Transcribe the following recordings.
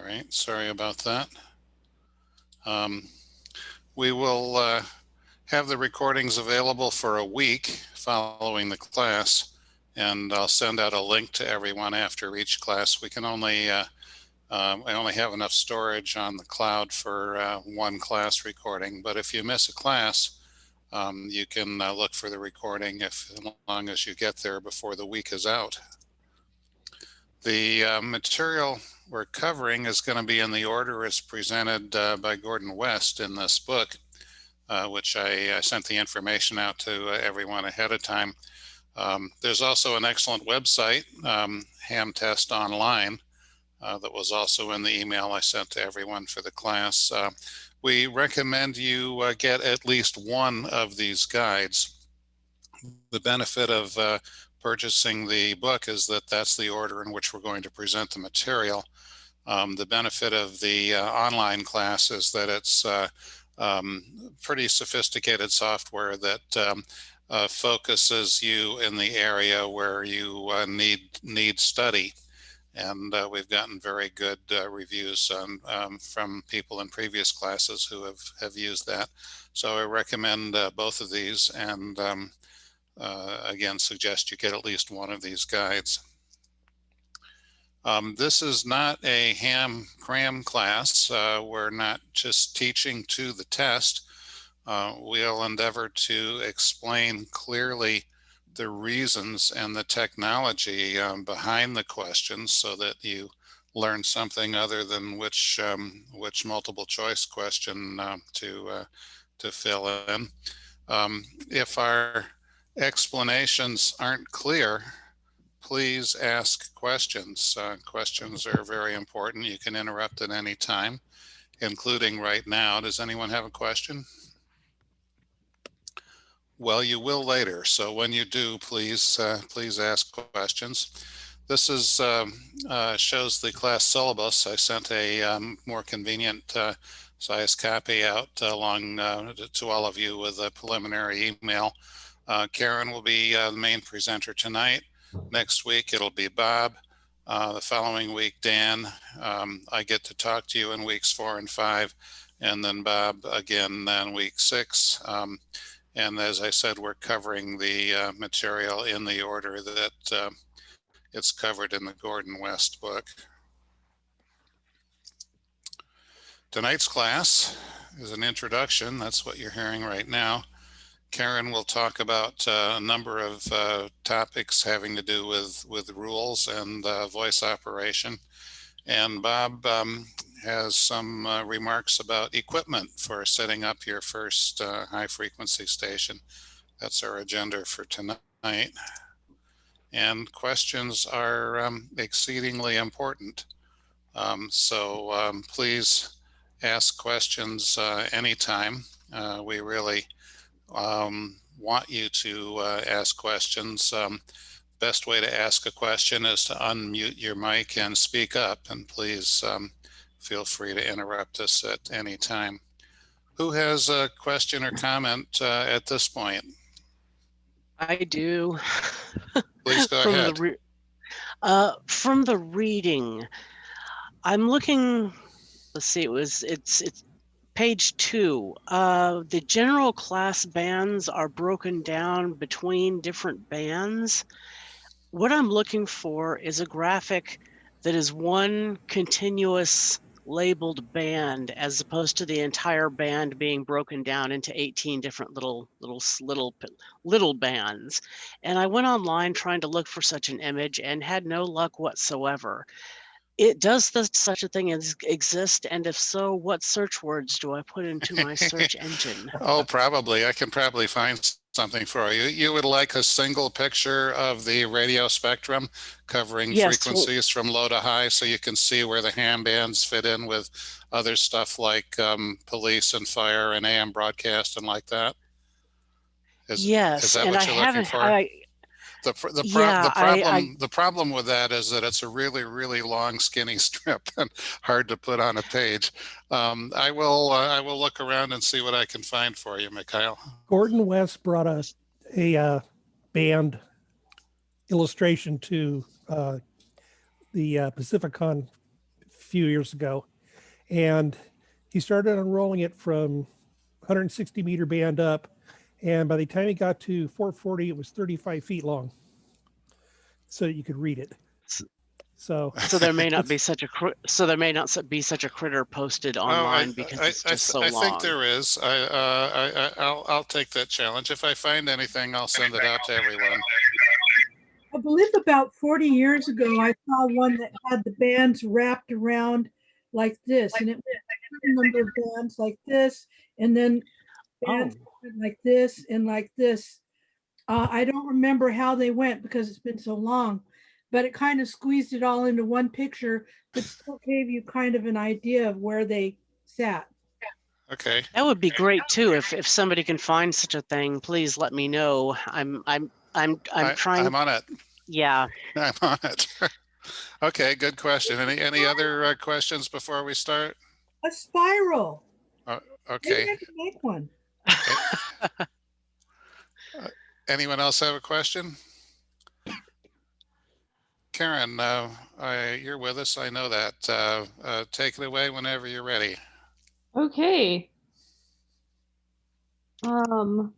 right, sorry about that. We will have the recordings available for a week following the class, and I'll send out a link to everyone after each class. We can only I only have enough storage on the cloud for one class recording, but if you miss a class, you can look for the recording as long as you get there before the week is out. The material we're covering is going to be in the order as presented by Gordon West in this book, which I sent the information out to everyone ahead of time. There's also an excellent website, Ham Test Online, that was also in the email I sent to everyone for the class. We recommend you get at least one of these guides. The benefit of purchasing the book is that that's the order in which we're going to present the material. The benefit of the online class is that it's pretty sophisticated software that focuses you in the area where you need study. And we've gotten very good reviews from people in previous classes who have used that. So I recommend both of these, and again, suggest you get at least one of these guides. This is not a ham cram class. We're not just teaching to the test. We'll endeavor to explain clearly the reasons and the technology behind the questions so that you learn something other than which multiple choice question to fill in. If our explanations aren't clear, please ask questions. Questions are very important. You can interrupt at any time, including right now. Does anyone have a question? Well, you will later. So when you do, please ask questions. This is shows the class syllabus. I sent a more convenient size copy out along to all of you with a preliminary email. Karen will be the main presenter tonight. Next week it'll be Bob. The following week, Dan. I get to talk to you in weeks 4 and 5, and then Bob again in week 6. And as I said, we're covering the material in the order that it's covered in the Gordon West book. Tonight's class is an introduction. That's what you're hearing right now. Karen will talk about a number of topics having to do with rules and voice operation. And Bob has some remarks about equipment for setting up your first high frequency station. That's our agenda for tonight. And questions are exceedingly important. So please ask questions anytime. We really want you to ask questions. Best way to ask a question is to unmute your mic and speak up, and please feel free to interrupt us at any time. Who has a question or comment at this point? I do. Please go ahead. From the reading, I'm looking, let's see, it's page 2. The general class bands are broken down between different bands. What I'm looking for is a graphic that is one continuous labeled band, as opposed to the entire band being broken down into 18 different little bands. And I went online trying to look for such an image and had no luck whatsoever. Does such a thing exist? And if so, what search words do I put into my search engine? Oh, probably. I can probably find something for you. You would like a single picture of the radio spectrum covering frequencies from low to high, so you can see where the ham bands fit in with other stuff like police and fire and AM broadcast and like that? Is that what you're looking for? The problem with that is that it's a really, really long, skinny strip and hard to put on a page. I will look around and see what I can find for you, Mikhail. Gordon West brought a band illustration to the Pacificon few years ago, and he started unrolling it from 160-meter band up, and by the time he got to 440, it was 35 feet long, so that you could read it. So So there may not be such a be such a critter posted online because it's just so long. I think there is. I'll take that challenge. If I find anything, I'll send it out to everyone. I believe about 40 years ago, I saw one that had the bands wrapped around like this, and it was a number of bands like this, and then bands like this and like this. I don't remember how they went because it's been so long, but it kind of squeezed it all into one picture, but still gave you kind of an idea of where they sat. Okay. That would be great too. If somebody can find such a thing, please let me know. I'm trying. I'm on it. Yeah. I'm on it. Okay, good question. Any other questions before we start? A spiral. Okay. Maybe I can make one. Anyone else have a question? Karen, you're with us. I know that. Take it away whenever you're ready. Okay. Hi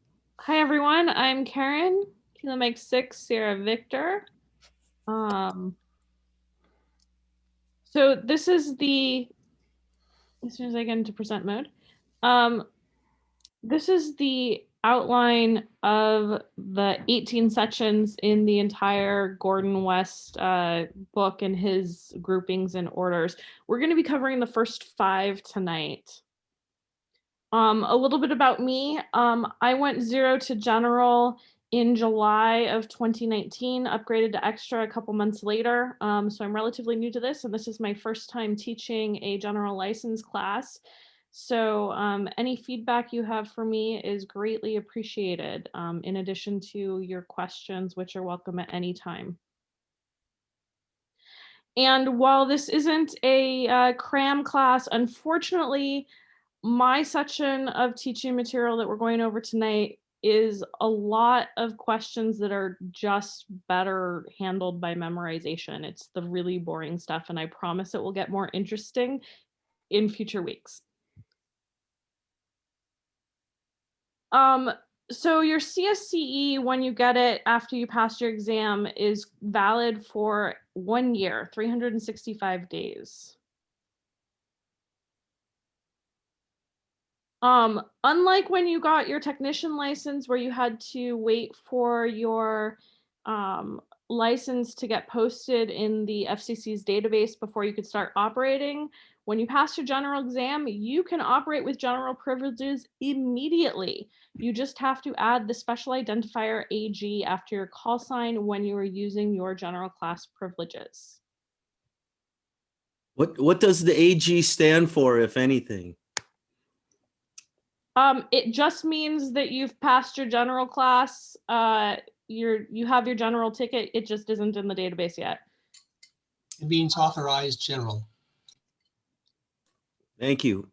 everyone. I'm Karen. Kilo Mike 6, Sierra Victor. So this is as soon as I get into present mode. This is the outline of the 18 sections in the entire Gordon West book and his groupings and orders. We're going to be covering the first 5 tonight. A little bit about me. I went 0 to general in July of 2019, upgraded to extra a couple months later. So I'm relatively new to this, and this is my first time teaching a general license class. So any feedback you have for me is greatly appreciated, in addition to your questions, which are welcome at any time. And while this isn't a cram class, unfortunately, my section of teaching material that we're going over tonight is a lot of questions that are just better handled by memorization. It's the really boring stuff, and I promise it will get more interesting in future weeks. So your CSCE, when you get it after you pass your exam, is valid for 1 year, 365 days. Unlike when you got your technician license where you had to wait for your license to get posted in the FCC's database before you could start operating, when you pass your general exam, you can operate with general privileges immediately. You just have to add the special identifier AG after your call sign when you are using your general class privileges. What does the AG stand for, if anything? It just means that you've passed your general class. You have your general ticket. It just isn't in the database yet. It means authorized general. Thank you.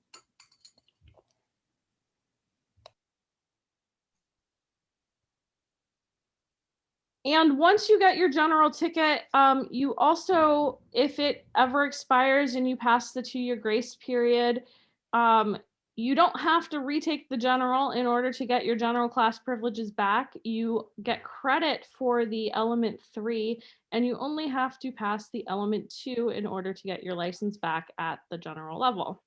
And once you get your general ticket, you also, if it ever expires and you pass the 2-year grace period, you don't have to retake the general in order to get your general class privileges back. You get credit for the element 3, and you only have to pass the element 2 in order to get your license back at the general level.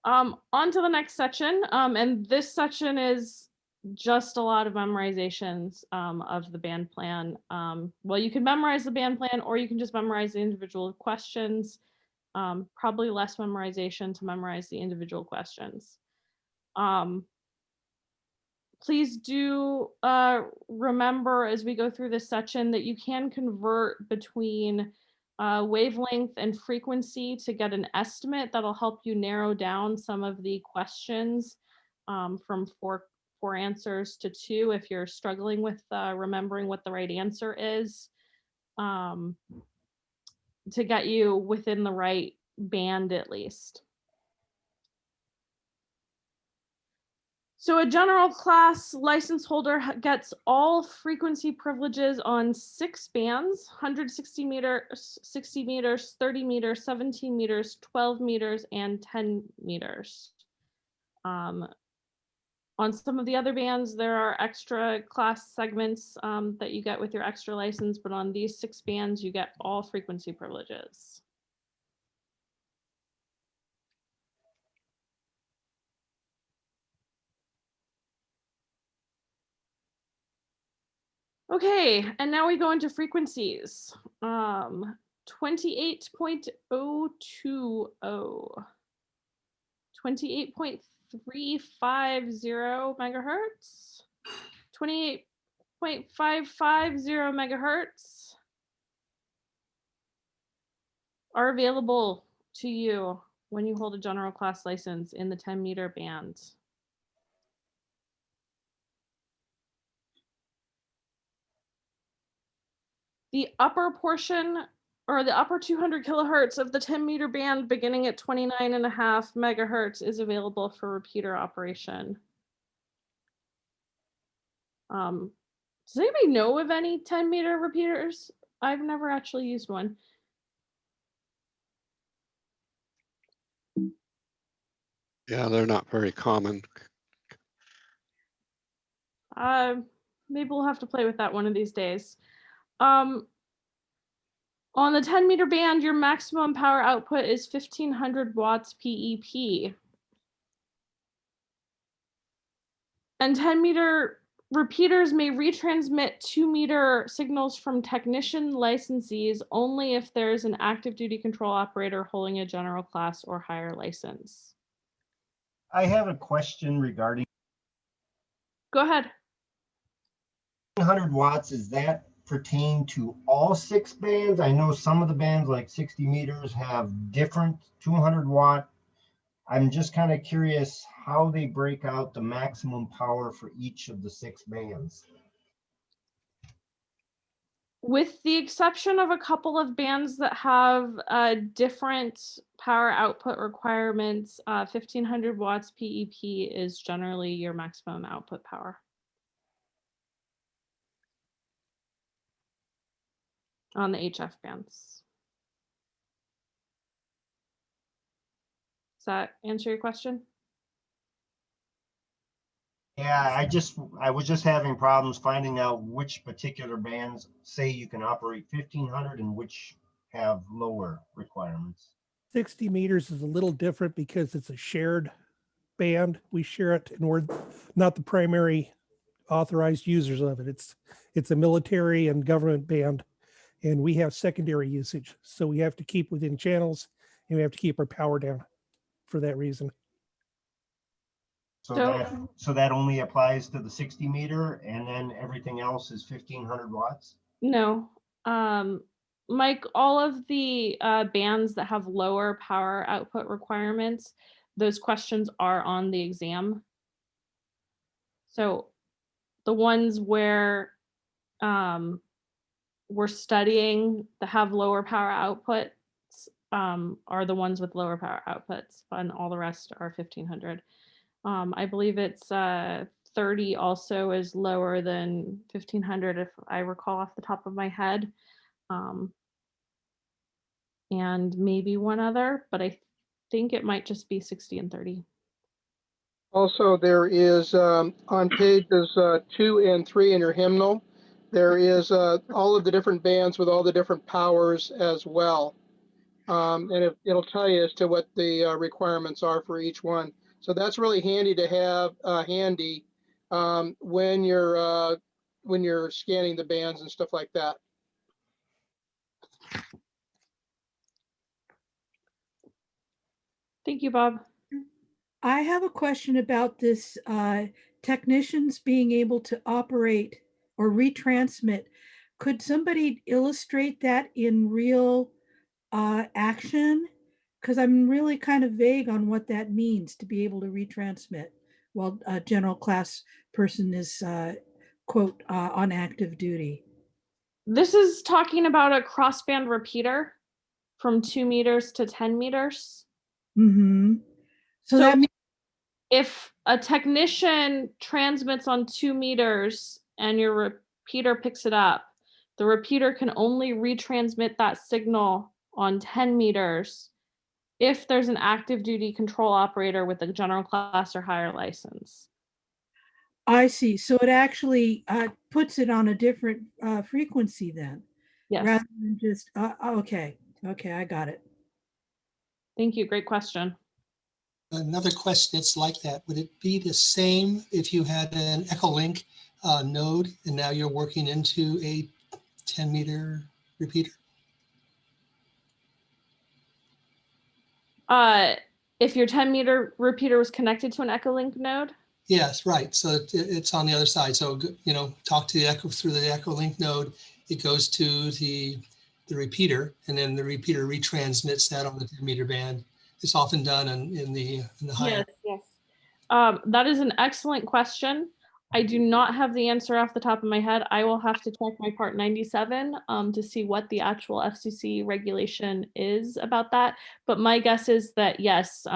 On to the next section, and this section is just a lot of memorizations of the band plan. Well, you can memorize the band plan, or you can just memorize the individual questions. Probably less memorization to memorize the individual questions. Please do remember as we go through this section that you can convert between wavelength and frequency to get an estimate that'll help you narrow down some of the questions from four answers to 2 if you're struggling with remembering what the right answer is, to get you within the right band at least. So a general class license holder gets all frequency privileges on 6 bands: 160 meters, 60 meters, 30 meters, 17 meters, 12 meters, and 10 meters. On some of the other bands, there are extra class segments that you get with your extra license, but on these 6 bands, you get all frequency privileges. Okay, and now we go into frequencies. 28.020, 28.350 megahertz, 28.550 megahertz are available to you when you hold a general class license in the 10-meter band. The upper portion, or the upper 200 kilohertz of the 10-meter band beginning at 29.5 megahertz is available for repeater operation. Does anybody know of any 10-meter repeaters? I've never actually used one. Yeah, they're not very common. Maybe we'll have to play with that one of these days. On the 10-meter band, your maximum power output is 1500 watts PEP. And 10-meter repeaters may retransmit 2-meter signals from technician licensees only if there's an active duty control operator holding a general class or higher license. I have a question regarding Go ahead. 100 watts. Does that pertain to all 6 bands? I know some of the bands like 60 meters have different 200 watt. I'm just kind of curious how they break out the maximum power for each of the 6 bands. With the exception of a couple of bands that have different power output requirements, 1500 watts PEP is generally your maximum output power. On the HF bands. Does that answer your question? Yeah, I was just having problems finding out which particular bands say you can operate 1500 and which have lower requirements. 60 meters is a little different because it's a shared band. We share it, and we're not the primary authorized users of it. It's a military and government band, and we have secondary usage. So we have to keep within channels, and we have to keep our power down for that reason. So that only applies to the 60 meter, and then everything else is 1500 watts? No. Mike, all of the bands that have lower power output requirements, those questions are on the exam. So the ones where we're studying that have lower power outputs are the ones with lower power outputs, and all the rest are 1500. I believe it's 30 also is lower than 1500 if I recall off the top of my head. And maybe one other, but I think it might just be 60 and 30. Also, there is on pages 2 and 3 in your hymnal, there is all of the different bands with all the different powers as well. And it'll tell you as to what the requirements are for each one. So that's really handy to have handy when you're scanning the bands and stuff like that. Thank you, Bob. I have a question about this technicians being able to operate or retransmit. Could somebody illustrate that in real action? Because I'm really kind of vague on what that means to be able to retransmit while a general class person is, quote, on active duty. This is talking about a crossband repeater from 2 meters to 10 meters. Mm-hmm. So that means if a technician transmits on 2 meters and your repeater picks it up, the repeater can only retransmit that signal on 10 meters if there's an active duty control operator with a general class or higher license. I see. So it actually puts it on a different frequency then, Yes. rather than just, okay. Okay, I got it. Thank you. Great question. Another question that's like that. Would it be the same if you had an Echolink node and now you're working into a 10-meter repeater? If your 10-meter repeater was connected to an Echolink node? Yes, right. So it's on the other side. So, you know, talk to the Echo through the Echolink node. It goes to the repeater, and then the repeater retransmits that on the 10-meter band. It's often done in the higher. Yes. That is an excellent question. I do not have the answer off the top of my head. I will have to check my Part 97 to see what the actual FCC regulation is about that. But my guess is that yes,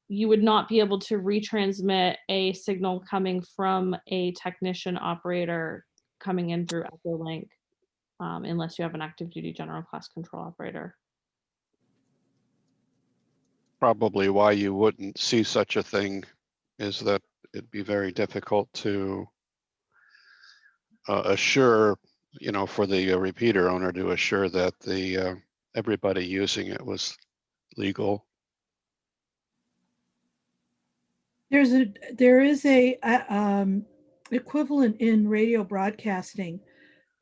you would not be able to retransmit a signal coming from a technician operator coming in through Echolink unless you have an active duty general class control operator. Probably why you wouldn't see such a thing is that it'd be very difficult to assure, you know, for the repeater owner to assure that the everybody using it was legal. There is a equivalent in radio broadcasting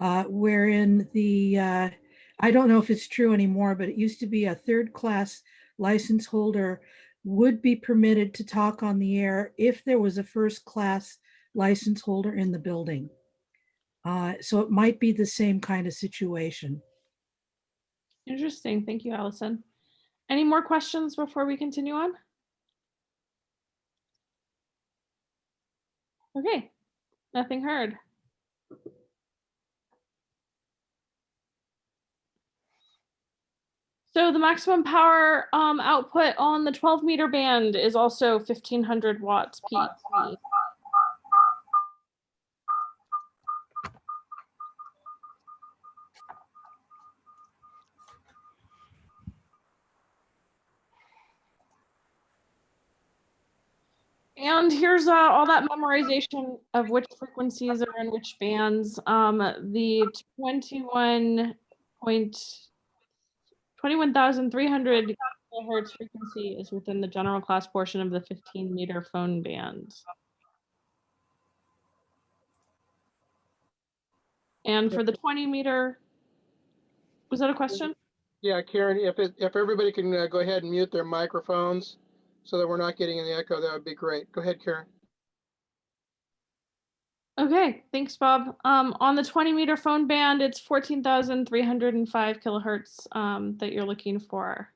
wherein I don't know if it's true anymore, but it used to be a third class license holder would be permitted to talk on the air if there was a first class license holder in the building. So it might be the same kind of situation. Interesting. Thank you, Allison. Any more questions before we continue on? Okay, nothing heard. So the maximum power output on the 12-meter band is also 1500 watts peak. And here's all that memorization of which frequencies are in which bands. The 21,300 kilohertz frequency is within the general class portion of the 15-meter phone band. And for the 20-meter, was that a question? Yeah, Karen, if everybody can go ahead and mute their microphones so that we're not getting any echo, that would be great. Go ahead, Karen. Okay, thanks, Bob. On the 20-meter phone band, it's 14,305 kilohertz that you're looking for.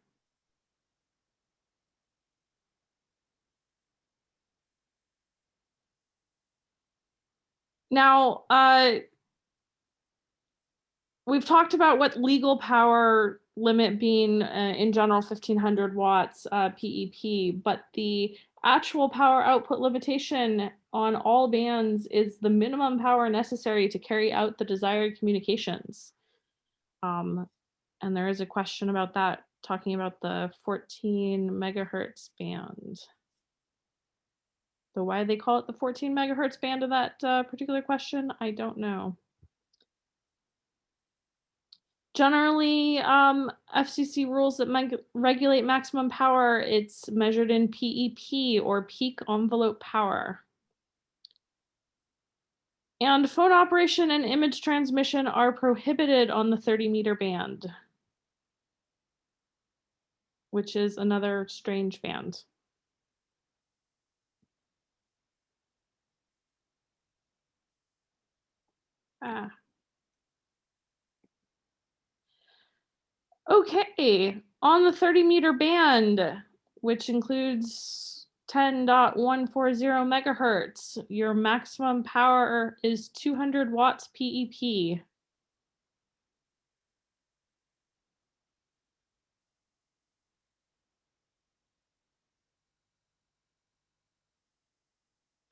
Now, we've talked about what legal power limit being in general 1500 watts PEP, but the actual power output limitation on all bands is the minimum power necessary to carry out the desired communications. And there is a question about that, talking about the 14 megahertz band. So why they call it the 14 megahertz band of that particular question, I don't know. Generally, FCC rules that regulate maximum power, it's measured in PEP or peak envelope power. And phone operation and image transmission are prohibited on the 30-meter band, which is another strange band. Okay, on the 30-meter band, which includes 10.140 megahertz, your maximum power is 200 watts PEP.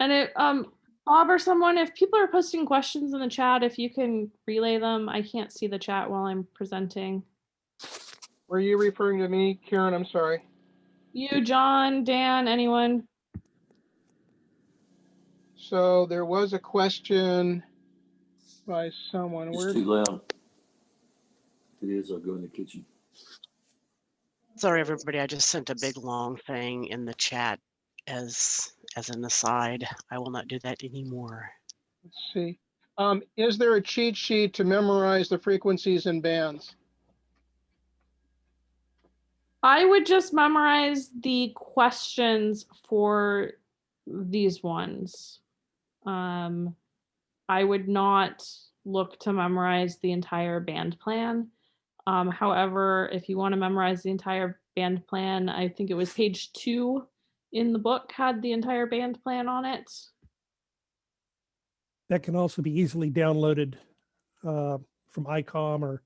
And it, Bob or someone, if people are posting questions in the chat, if you can relay them. I can't see the chat while I'm presenting. Were you referring to me, Karen? I'm sorry. You, John, Dan, anyone? So there was a question by someone. It's Where? too loud. It is. I'll go in the kitchen. Sorry, everybody. I just sent a big long thing in the chat as an aside. I will not do that anymore. Let's see. Is there a cheat sheet to memorize the frequencies and bands? I would just memorize the questions for these ones. I would not look to memorize the entire band plan. However, if you want to memorize the entire band plan, I think it was page 2 in the book had the entire band plan on it. That can also be easily downloaded from ICOM, or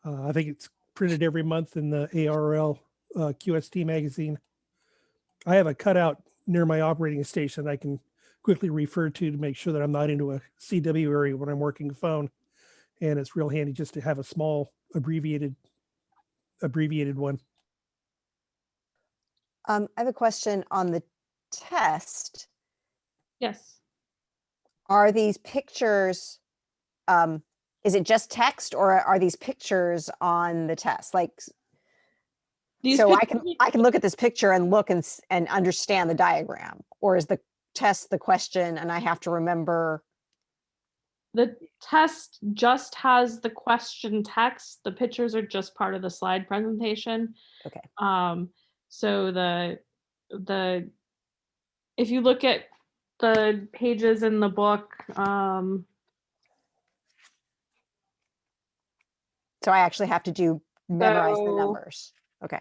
I think it's printed every month in the ARRL QST magazine. I have a cutout near my operating station I can quickly refer to make sure that I'm not into a CW area when I'm working the phone. And it's real handy just to have a small abbreviated one. I have a question on the test. Yes. Are these pictures, is it just text, or are these pictures on the test? Like, These so pictures- I can look at this picture and look and understand the diagram, or is the test the question and I have to remember? The test just has the question text. The pictures are just part of the slide presentation. Okay. So if you look at the pages in the book, So I actually have to memorize the numbers. Okay.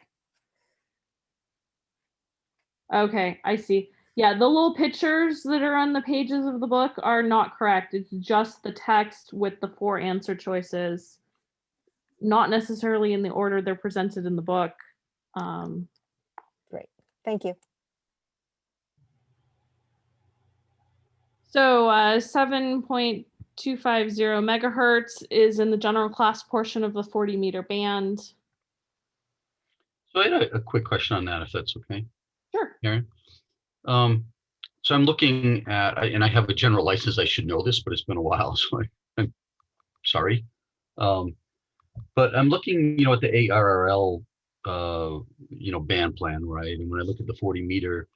Okay, I see. Yeah, the little pictures that are on the pages of the book are not correct. It's just the text with the 4 answer choices, not necessarily in the order they're presented in the book. Great, thank you. So 7.250 megahertz is in the general class portion of the 40 meter band. So I had a quick question on that, if that's okay. Sure. Karen. So I'm looking at, and I have a general license. I should know this, but it's been a while, so I'm sorry. But I'm looking, at the ARRL, band plan, right? And when I look at the 40 meter,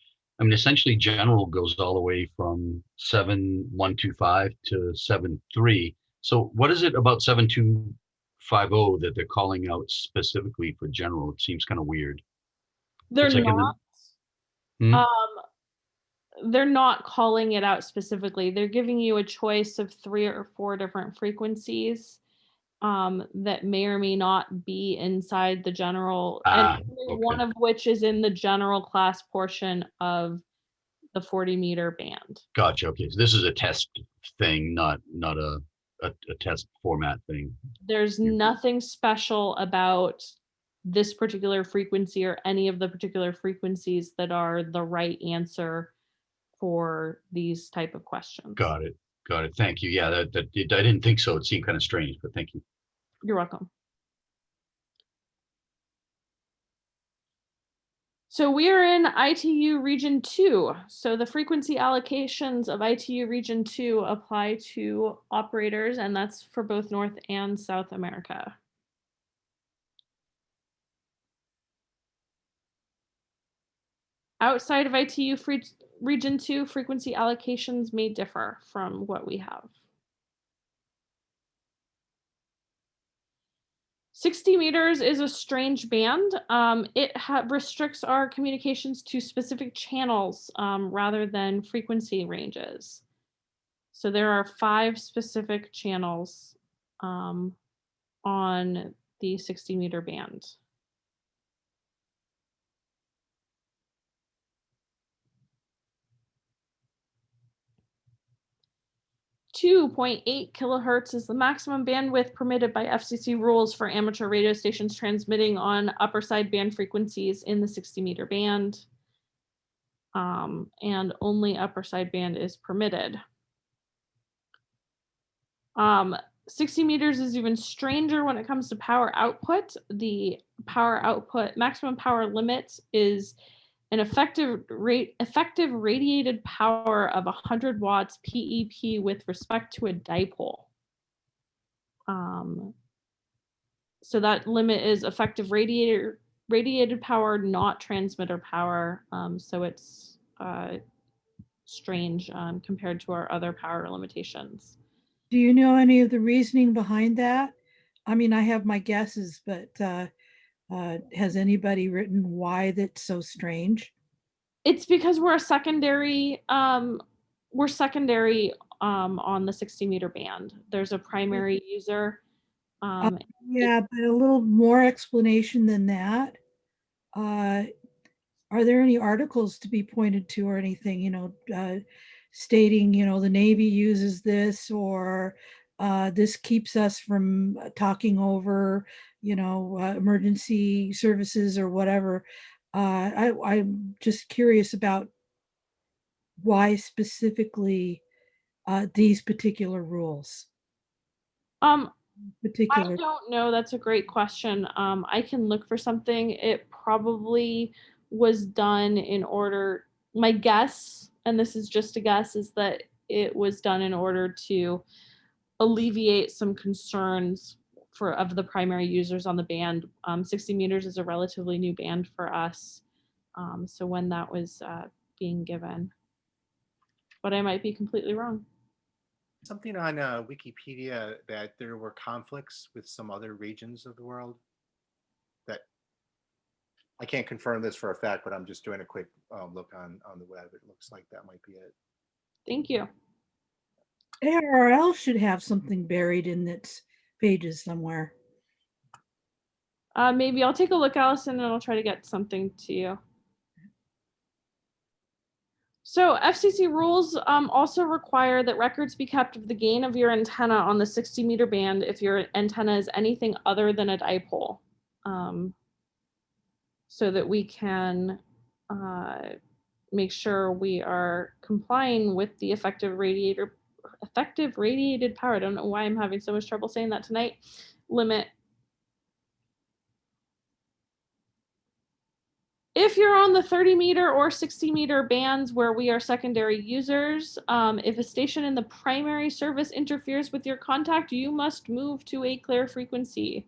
I mean, essentially general goes all the way from 7125 to 7.3. So what is it about 7.250 that they're calling out specifically for general? It seems kind of weird. They're like not. They're not calling it out specifically. They're giving you a choice of 3 or 4 different frequencies that may or may not be inside the general, and one of which is in the general class portion of the 40 meter band. Gotcha. Okay, so this is a test thing, not a test format thing. There's nothing special about this particular frequency or any of the particular frequencies that are the right answer for these type of questions. Got it. Thank you. Yeah, I didn't think so. It seemed kind of strange, but thank you. You're welcome. So we are in ITU Region 2. So the frequency allocations of ITU Region 2 apply to operators, and that's for both North and South America. Outside of ITU Region 2, frequency allocations may differ from what we have. 60 meters is a strange band. It restricts our communications to specific channels rather than frequency ranges. So there are 5 specific channels on the 60 meter band. 2.8 kilohertz is the maximum bandwidth permitted by FCC rules for amateur radio stations transmitting on upper sideband frequencies in the 60 meter band. and only upper sideband is permitted. 60 meters is even stranger when it comes to power output. The power output maximum power limit is an effective radiated power of 100 watts PEP with respect to a dipole. So that limit is effective radiated power, not transmitter power. So it's strange compared to our other power limitations. Do you know any of the reasoning behind that? I mean, I have my guesses, but has anybody written why that's so strange? It's because we're secondary on the 60 meter band. There's a primary user. Yeah, but a little more explanation than that. Are there any articles to be pointed to or anything, stating, the Navy uses this, or this keeps us from talking over, emergency services or whatever? I'm just curious about why specifically these particular rules. I don't know. That's a great question. I can look for something. It probably was done in order, my guess, and this is just a guess, is that it was done in order to alleviate some concerns of the primary users on the band. 60 meters is a relatively new band for us. So when that was being given, but I might be completely wrong. Something on Wikipedia that there were conflicts with some other regions of the world. That I can't confirm this for a fact, but I'm just doing a quick look on the web. It looks like that might be it. Thank you. ARRL should have something buried in its pages somewhere. Maybe I'll take a look, Allison, and I'll try to get something to you. So FCC rules also require that records be kept of the gain of your antenna on the 60 meter band if your antenna is anything other than a dipole, so that we can make sure we are complying with the effective radiated power. I don't know why I'm having so much trouble saying that tonight. Limit. If you're on the 30 meter or 60 meter bands where we are secondary users, if a station in the primary service interferes with your contact, you must move to a clear frequency.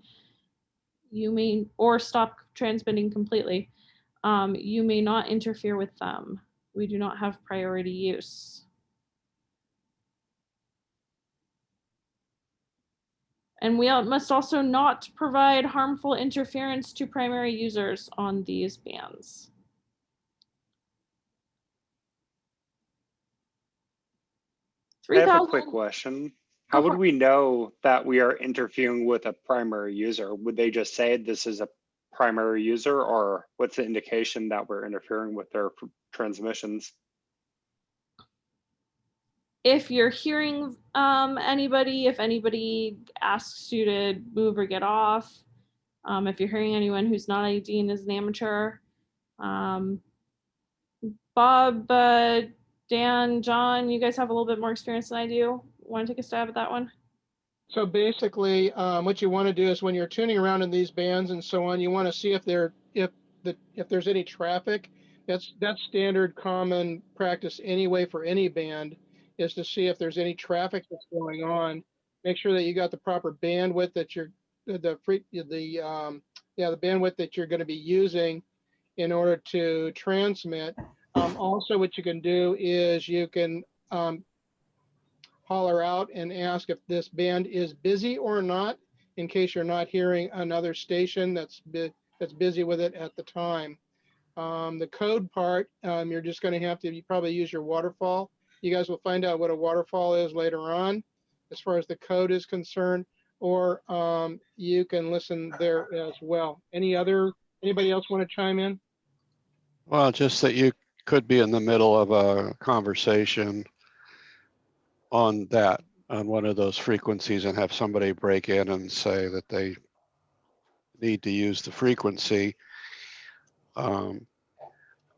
You may, or stop transmitting completely. You may not interfere with them. We do not have priority use. And we must also not provide harmful interference to primary users on these bands. I have a quick question. How would we know that we are interfering with a primary user? Would they just say this is a primary user, or what's the indication that we're interfering with their transmissions? If you're hearing anybody, if anybody asks you to move or get off, if you're hearing anyone who's not IDing as an amateur, Bob, Dan, John, you guys have a little bit more experience than I do. Want to take a stab at that one? So basically, what you want to do is when you're tuning around in these bands and so on, you want to see if there's any traffic. That's standard common practice anyway for any band, is to see if there's any traffic that's going on. Make sure that you got the proper bandwidth that the bandwidth that you're going to be using in order to transmit. Also, what you can do is you can holler out and ask if this band is busy or not, in case you're not hearing another station that's busy with it at the time. The code part, you're just going to have to probably use your waterfall. You guys will find out what a waterfall is later on, as far as the code is concerned, or you can listen there as well. Anybody else want to chime in? Well, just that you could be in the middle of a conversation on one of those frequencies and have somebody break in and say that they need to use the frequency.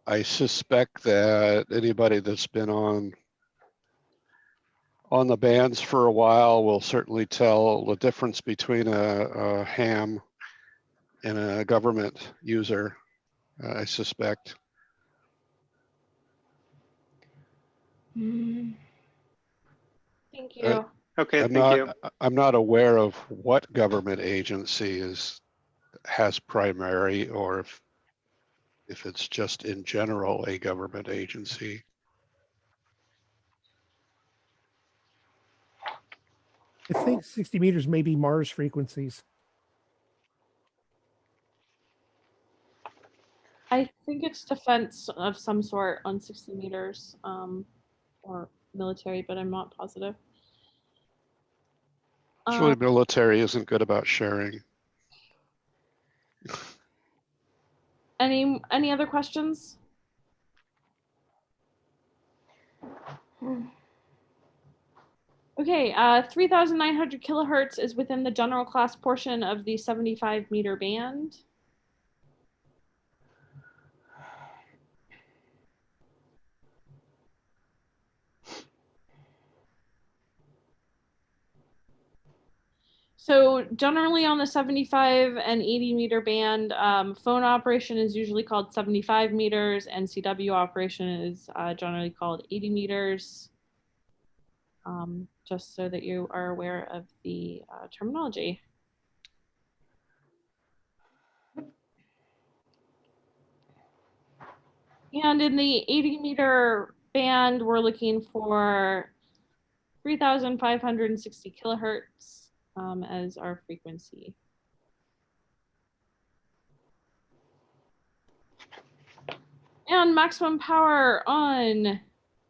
I suspect that anybody that's been on the bands for a while will certainly tell the difference between a ham and a government user, I suspect. Thank you. Okay, I'm thank you. not aware of what government agency has primary, or if it's just in general a government agency. I think 60 meters may be Mars frequencies. I think it's defense of some sort on 60 meters, or military, but I'm not positive. Usually military isn't good about sharing. Any other questions? Okay, 3,900 kilohertz is within the general class portion of the 75 meter band. So generally on the 75 and 80 meter band, phone operation is usually called 75 meters, and CW operation is generally called 80 meters. Just so that you are aware of the terminology. And in the 80 meter band, we're looking for 3,560 kilohertz as our frequency. And maximum power on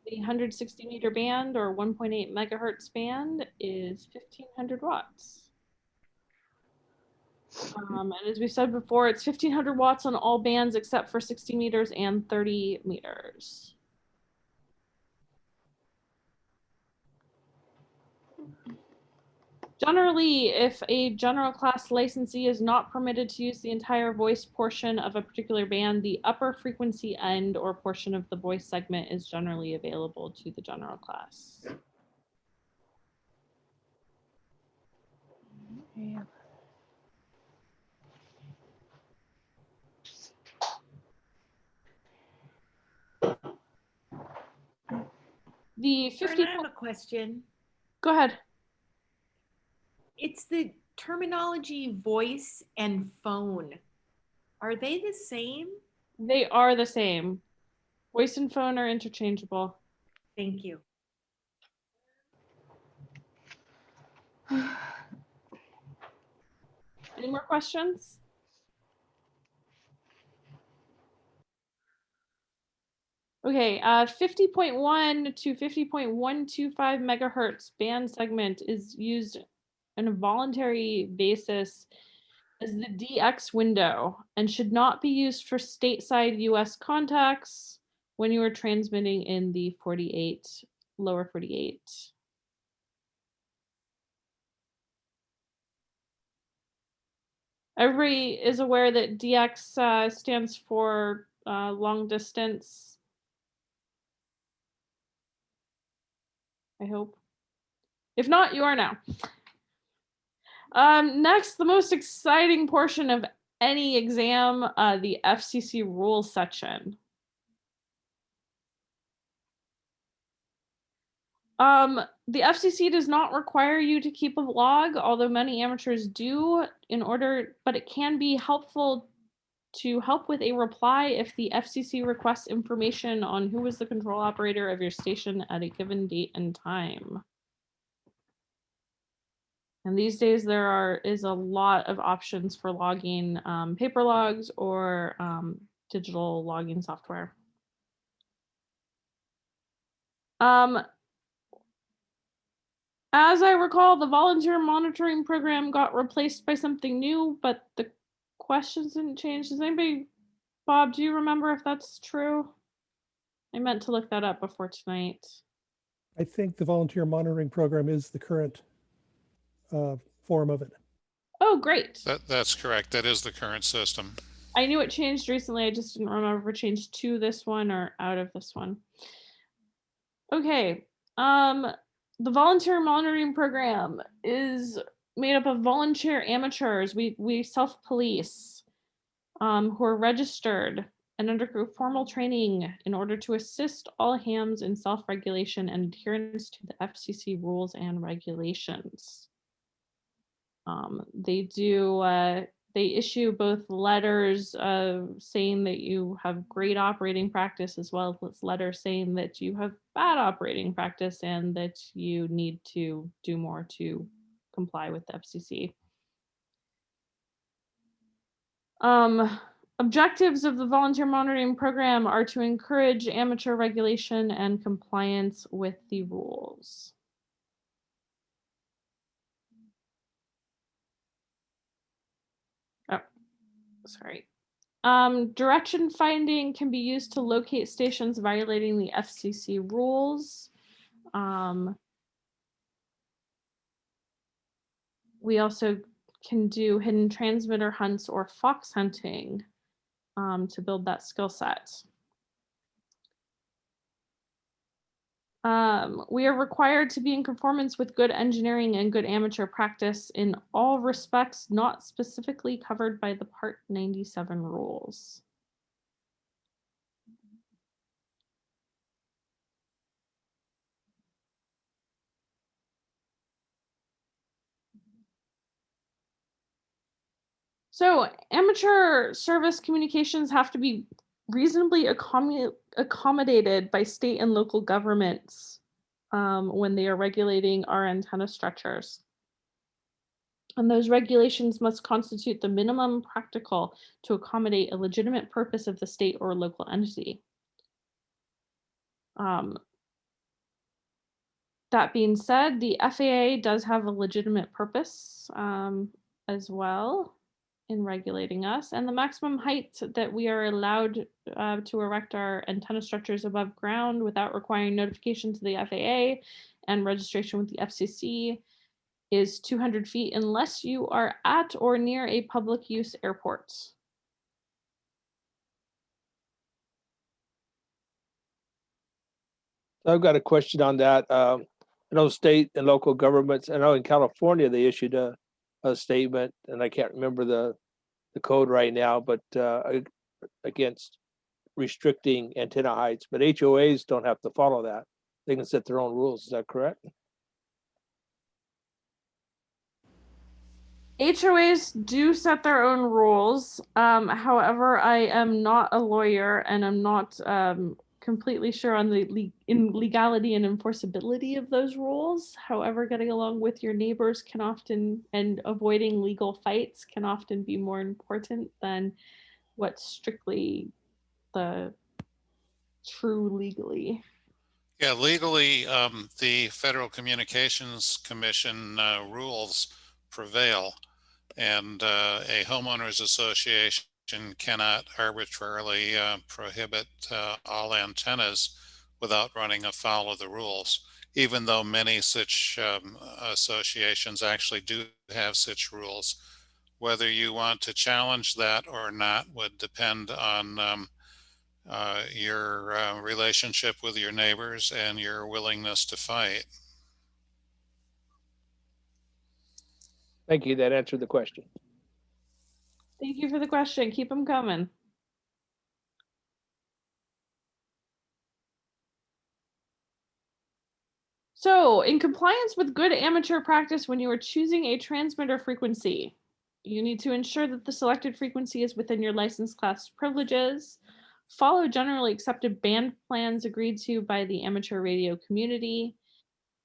the 160 meter band or 1.8 megahertz band is 1,500 watts. And as we said before, it's 1,500 watts on all bands except for 60 meters and 30 meters. Generally, if a general class licensee is not permitted to use the entire voice portion of a particular band, the upper frequency end or portion of the voice segment is generally available to the general class. Yeah. The 50. I have a question. Go ahead. It's the terminology voice and phone. Are they the same? They are the same. Voice and phone are interchangeable. Thank you. Any more questions? Okay, 50.1 to 50.125 megahertz band segment is used on a voluntary basis as the DX window and should not be used for stateside US contacts when you are transmitting in the lower 48. Everybody is aware that DX stands for long distance. I hope. If not, you are now. Next, the most exciting portion of any exam, the FCC rules section. The FCC does not require you to keep a log, although many amateurs do, but it can be helpful to help with a reply if the FCC requests information on who was the control operator of your station at a given date and time. And these days there is a lot of options for logging paper logs or digital logging software. As I recall, the volunteer monitoring program got replaced by something new, but the questions didn't change. Does anybody, Bob, do you remember if that's true? I meant to look that up before tonight. I think the volunteer monitoring program is the current form of it. Oh, great. That's correct. That is the current system. I knew it changed recently. I just didn't remember if it changed to this one or out of this one. Okay. The volunteer monitoring program is made up of volunteer amateurs. We self-police, who are registered and undergo formal training in order to assist all hams in self-regulation and adherence to the FCC rules and regulations. They issue both letters saying that you have great operating practice, as well as letters saying that you have bad operating practice and that you need to do more to comply with the FCC. Objectives of the volunteer monitoring program are to encourage amateur regulation and compliance with the rules. Oh, sorry. Direction finding can be used to locate stations violating the FCC rules. We also can do hidden transmitter hunts or fox hunting to build that skill set. We are required to be in conformance with good engineering and good amateur practice in all respects not specifically covered by the Part 97 rules. So amateur service communications have to be reasonably accommodated by state and local governments when they are regulating our antenna structures. And those regulations must constitute the minimum practical to accommodate a legitimate purpose of the state or local entity. That being said, the FAA does have a legitimate purpose as well in regulating us, and the maximum height that we are allowed to erect our antenna structures above ground without requiring notification to the FAA and registration with the FCC is 200 feet unless you are at or near a public use airport. I've got a question on that. I know state and local governments, I know in California, they issued a statement, and I can't remember the code right now, but against restricting antenna heights, but HOAs don't have to follow that. They can set their own rules. Is that correct? HOAs do set their own rules. However, I am not a lawyer and I'm not completely sure on the legality and enforceability of those rules. However, getting along with your neighbors can often, and avoiding legal fights can often be more important than what's strictly the true legally. Yeah, legally, the Federal Communications Commission rules prevail, and a homeowners association cannot arbitrarily prohibit all antennas without running afoul of the rules, even though many such associations actually do have such rules. Whether you want to challenge that or not would depend on your relationship with your neighbors and your willingness to fight. Thank you. That answered the question. Thank you for the question. Keep them coming. So, in compliance with good amateur practice, when you are choosing a transmitter frequency, you need to ensure that the selected frequency is within your license class privileges, follow generally accepted band plans agreed to by the amateur radio community,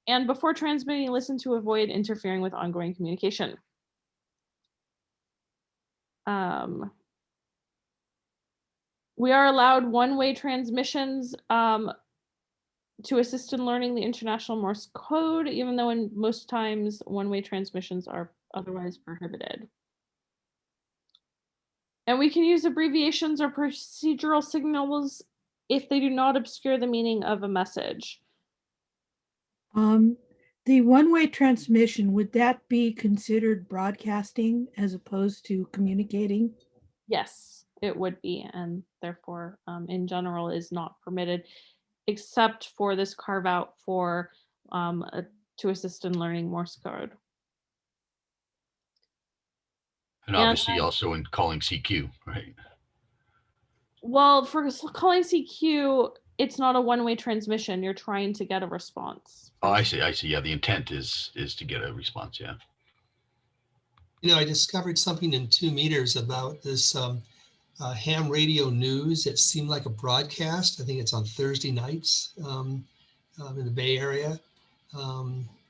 and before transmitting, listen to avoid interfering with ongoing communication. We are allowed one-way transmissions to assist in learning the International Morse code, even though in most times one-way transmissions are otherwise prohibited. And we can use abbreviations or procedural signals if they do not obscure the meaning of a message. The one-way transmission, would that be considered broadcasting as opposed to communicating? Yes, it would be, and therefore, in general, is not permitted, except for this carve out for to assist in learning Morse code. And obviously also in calling CQ, right? Well, for calling CQ, it's not a one-way transmission. You're trying to get a response. Oh, I see. Yeah, the intent is to get a response. Yeah. You know, I discovered something in 2 meters about this ham radio news. It seemed like a broadcast. I think it's on Thursday nights in the Bay Area.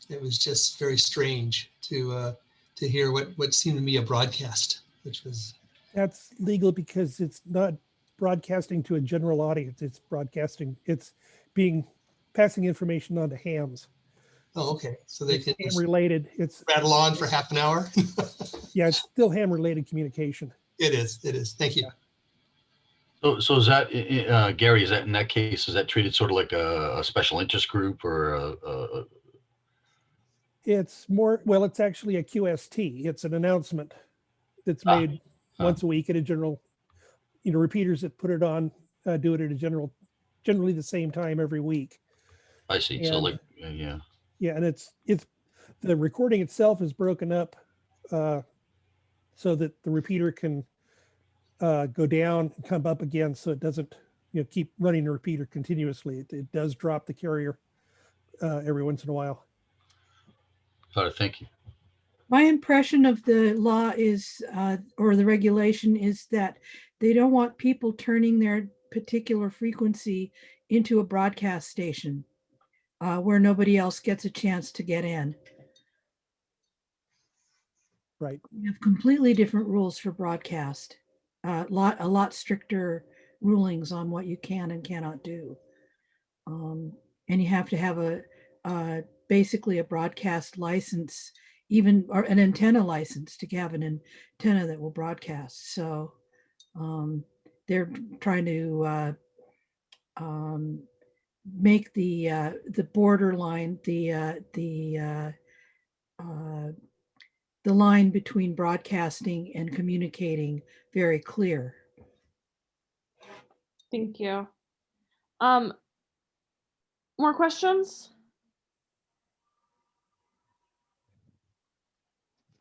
It was just very strange to hear what seemed to be a broadcast, which was. That's legal because it's not broadcasting to a general audience. It's broadcasting. It's passing information on to hams. Oh, okay. So they can ham related. It's rattle on for half an hour. Yeah, it's still ham related communication. It is. It is. Thank you. So is that Gary? Is that in that case? Is that treated sort of like a special interest group or It's more, well, it's actually a QST. It's an announcement that's made once a week at a general, repeaters that put it on do it at a generally the same time every week. I see. And, so like, yeah. Yeah, and it's the recording itself is broken up so that the repeater can go down and come up again, so it doesn't keep running the repeater continuously. It does drop the carrier every once in a while. Got it. Thank you. My impression of the law is, or the regulation is that they don't want people turning their particular frequency into a broadcast station where nobody else gets a chance to get in. Right. We have completely different rules for broadcast. A lot stricter rulings on what you can and cannot do. And you have to have basically a broadcast license, even or an antenna license to have an antenna that will broadcast. So they're trying to make the borderline, the line between broadcasting and communicating very clear. Thank you. More questions?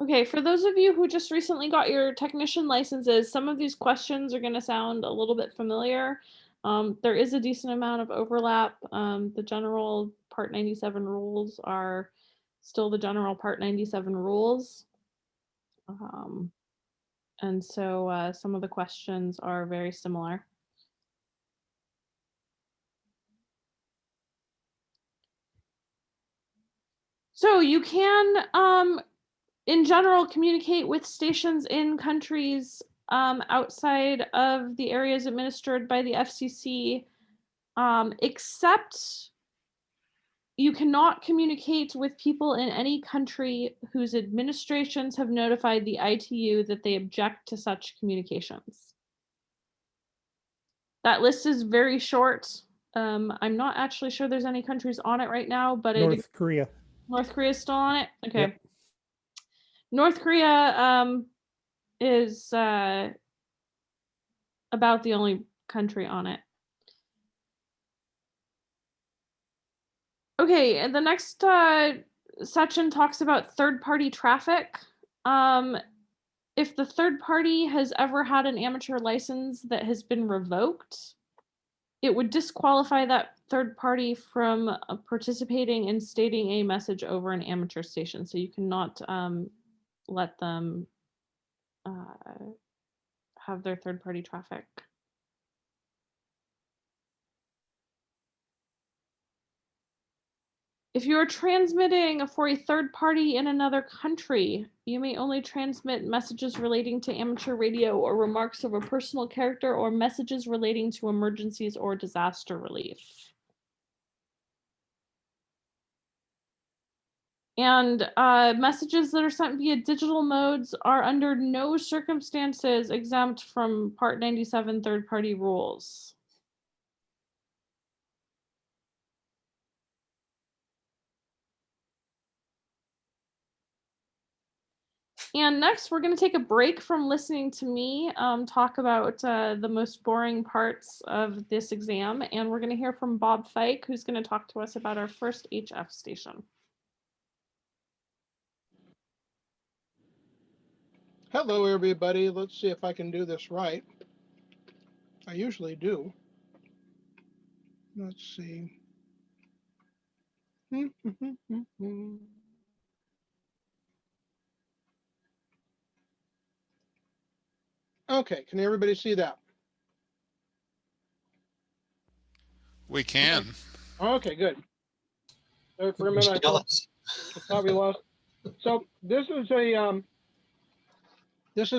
Okay, for those of you who just recently got your technician licenses, some of these questions are going to sound a little bit familiar. There is a decent amount of overlap. The general Part 97 rules are still the general Part 97 rules. And so some of the questions are very similar. So you can, in general, communicate with stations in countries outside of the areas administered by the FCC, except you cannot communicate with people in any country whose administrations have notified the ITU that they object to such communications. That list is very short. I'm not actually sure there's any countries on it right now, but North Korea. North Korea is still on it? Okay. Yep. North Korea is about the only country on it. Okay, and the next section talks about third-party traffic. If the third party has ever had an amateur license that has been revoked, it would disqualify that third party from participating in stating a message over an amateur station. So you cannot let them have their third party traffic. If you are transmitting for a third party in another country, you may only transmit messages relating to amateur radio or remarks of a personal character or messages relating to emergencies or disaster relief. And messages that are sent via digital modes are under no circumstances exempt from Part 97 third-party rules. And next, we're going to take a break from listening to me talk about the most boring parts of this exam. And we're going to hear from Bob Fike, who's going to talk to us about our first HF station. Hello, everybody. Let's see if I can do this right. I usually do. Let's see. Okay, can everybody see that? We can. Okay, good. For a minute, I thought we lost. So this is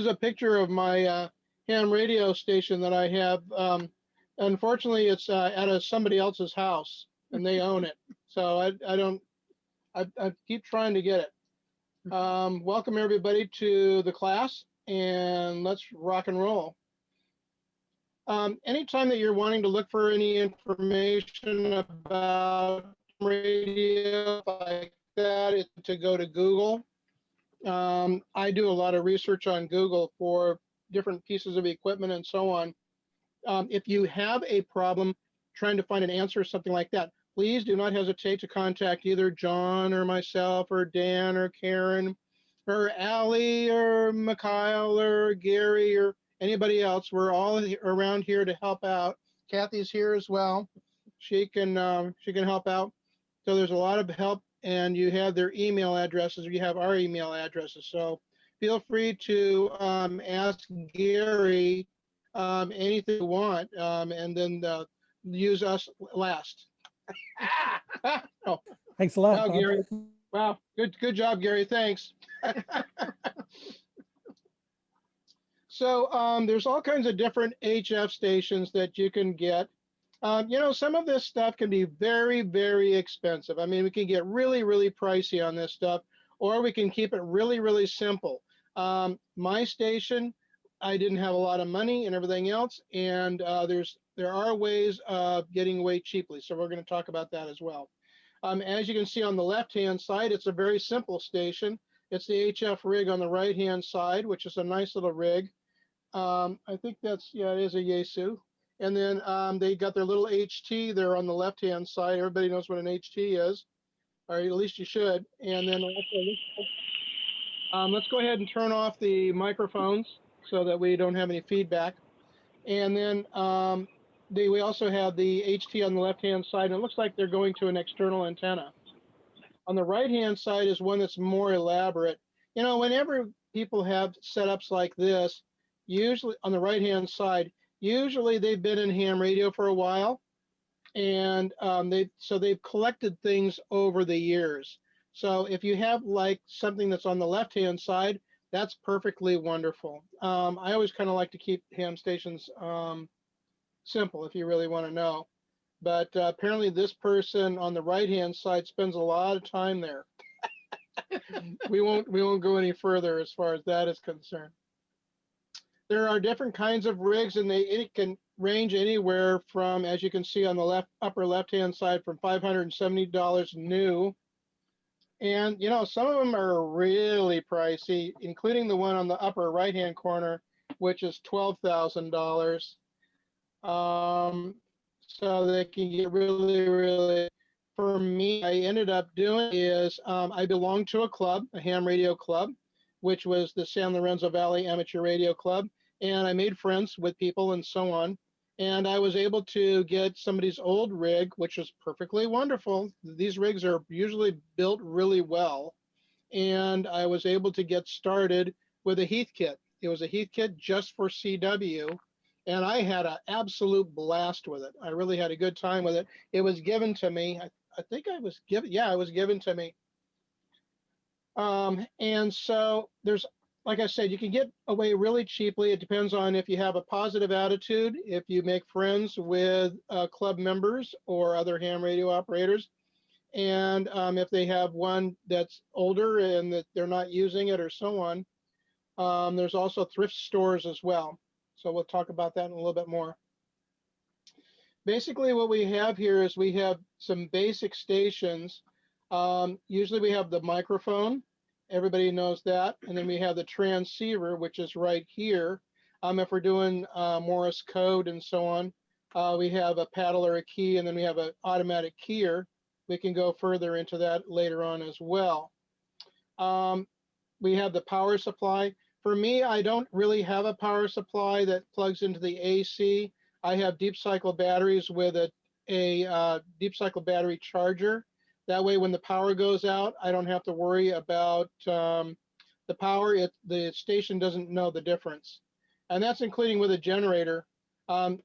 a picture of my ham radio station that I have. Unfortunately, it's at somebody else's house, and they own it. So I keep trying to get it. Welcome everybody to the class, and let's rock and roll. Anytime that you're wanting to look for any information about radio like that, it's to go to Google. I do a lot of research on Google for different pieces of equipment and so on. If you have a problem trying to find an answer or something like that, please do not hesitate to contact either John or myself or Dan or Karen or Allie or Mikhail or Gary or anybody else. We're all around here to help out. Kathy's here as well. She can help out. So there's a lot of help, and you have their email addresses. You have our email addresses. So feel free to ask Gary anything you want, and then use us last. Oh. Thanks a lot, Wow, Bob. Gary. Wow, good job, Gary. Thanks. So there's all kinds of different HF stations that you can get. You know, some of this stuff can be very, very expensive. I mean, we can get really, really pricey on this stuff, or we can keep it really, really simple. My station, I didn't have a lot of money and everything else, and there are ways of getting away cheaply. So we're going to talk about that as well. As you can see on the left-hand side, it's a very simple station. It's the HF rig on the right-hand side, which is a nice little rig. I think that's, yeah, it is a Yaesu. And then they got their little HT there on the left-hand side. Everybody knows what an HT is, or at least you should. And then let's go ahead and turn off the microphones so that we don't have any feedback. And then we also have the HT on the left-hand side, and it looks like they're going to an external antenna. On the right-hand side is one that's more elaborate. You know, whenever people have setups like this, usually on the right-hand side, usually they've been in ham radio for a while, and they've collected things over the years. So if you have like something that's on the left-hand side, that's perfectly wonderful. I always kind of like to keep ham stations simple if you really want to know. But apparently this person on the right-hand side spends a lot of time there. We won't go any further as far as that is concerned. There are different kinds of rigs, and it can range anywhere from, as you can see on the upper left-hand side, from $570 new. And, you know, some of them are really pricey, including the one on the upper right-hand corner, which is $12,000. So they can get really, really, for me, I ended up doing is I belonged to a club, a ham radio club, which was the San Lorenzo Valley Amateur Radio Club. And I made friends with people and so on. And I was able to get somebody's old rig, which was perfectly wonderful. These rigs are usually built really well. And I was able to get started with a Heath kit. It was a Heath kit just for CW. And I had an absolute blast with it. I really had a good time with it. It was given to me. I think I was given, yeah, it was given to me. And so there's, like I said, you can get away really cheaply. It depends on if you have a positive attitude, if you make friends with club members or other ham radio operators, and if they have one that's older and that they're not using it or so on. There's also thrift stores as well. So we'll talk about that in a little bit more. Basically what we have here is we have some basic stations. Usually we have the microphone, Everybody knows that. And then we have the transceiver, which is right here. If we're doing Morse code and so on, we have a paddle or a key, and then we have an automatic keyer. We can go further into that later on as well. We have the power supply. For me, I don't really have a power supply that plugs into the AC. I have deep cycle batteries with a deep cycle battery charger. That way, when the power goes out, I don't have to worry about the power. The station doesn't know the difference. And that's including with a generator. I'm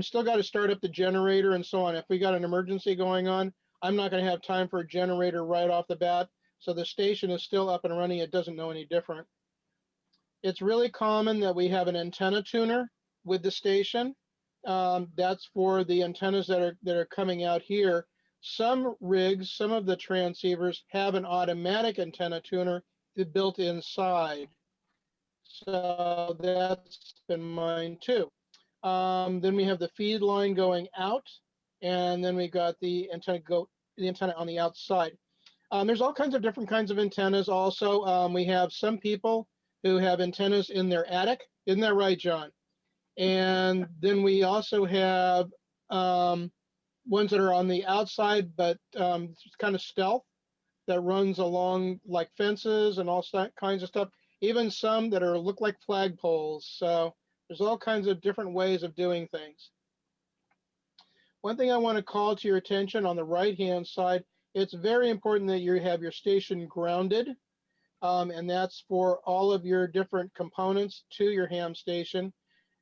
still got to start up the generator and so on. If we got an emergency going on, I'm not going to have time for a generator right off the bat. So the station is still up and running. It doesn't know any different. It's really common that we have an antenna tuner with the station. That's for the antennas that are coming out here. Some rigs, some of the transceivers have an automatic antenna tuner built inside. So that's been mine too. Then we have the feed line going out, and then we got the antenna on the outside. There's all kinds of different kinds of antennas. Also, we have some people who have antennas in their attic. Isn't that right, John? And then we also have ones that are on the outside, but kind of stealth, that runs along like fences and all kinds of stuff. Even some that look like flagpoles. So there's all kinds of different ways of doing things. One thing I want to call to your attention on the right-hand side, it's very important that you have your station grounded. And that's for all of your different components to your ham station.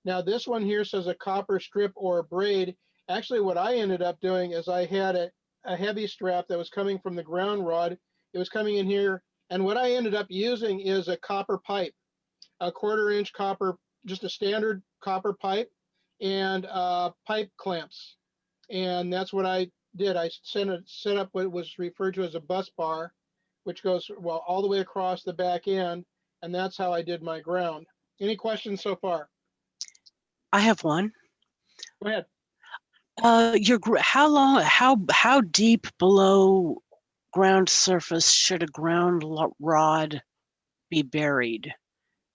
Now this one here says a copper strip or a braid. Actually, what I ended up doing is I had a heavy strap that was coming from the ground rod. It was coming in here. And what I ended up using is a copper pipe, a 1/4 inch copper, just a standard copper pipe, and pipe clamps. And that's what I did. I set up what was referred to as a bus bar, which goes all the way across the back end. And that's how I did my ground. Any questions so far? I have one. Go ahead. How deep below ground surface should a ground rod be buried?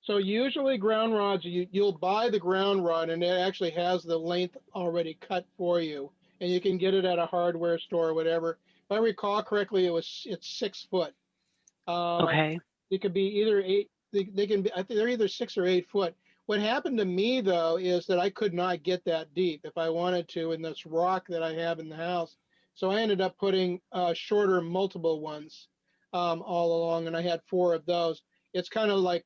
So usually ground rods, you'll buy the ground rod and it actually has the length already cut for you, and you can get it at a hardware store or whatever. If I recall correctly, it's 6 foot. Okay. It could be either 8. They can be. I think they're either 6 or 8 foot. What happened to me though is that I could not get that deep if I wanted to in this rock that I have in the house. So I ended up putting shorter multiple ones all along, and I had 4 of those. It's kind of like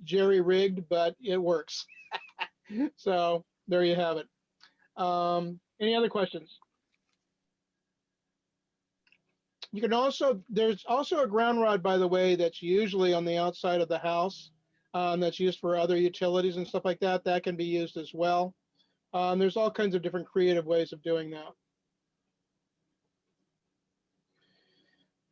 jerry rigged, but it works. So there you have it. Any other questions? You can also, there's also a ground rod, by the way, that's usually on the outside of the house. That's used for other utilities and stuff like that. That can be used as well. There's all kinds of different creative ways of doing that.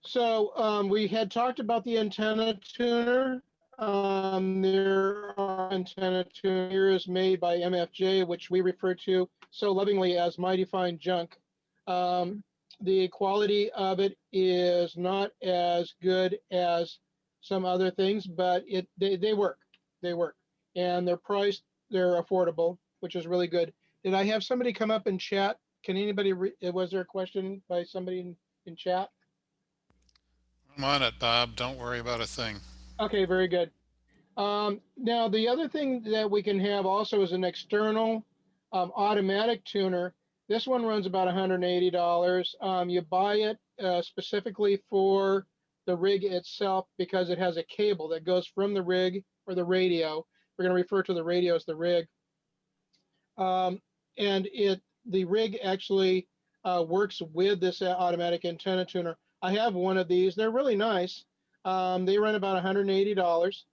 So we had talked about the antenna tuner. There are antenna tuners made by MFJ, which we refer to so lovingly as Mighty Fine Junk. The quality of it is not as good as some other things, but they work. They work, and they're priced. They're affordable, which is really good. Did I have somebody come up and chat? Can anybody? Was there a question by somebody in chat? I'm on it, Bob. Don't worry about a thing. Okay, very good. Now, the other thing that we can have also is an external automatic tuner. This one runs about $180. You buy it specifically for the rig itself because it has a cable that goes from the rig or the radio. We're going to refer to the radio as the rig. And the rig actually works with this automatic antenna tuner. I have one of these. They're really nice. They run about $180.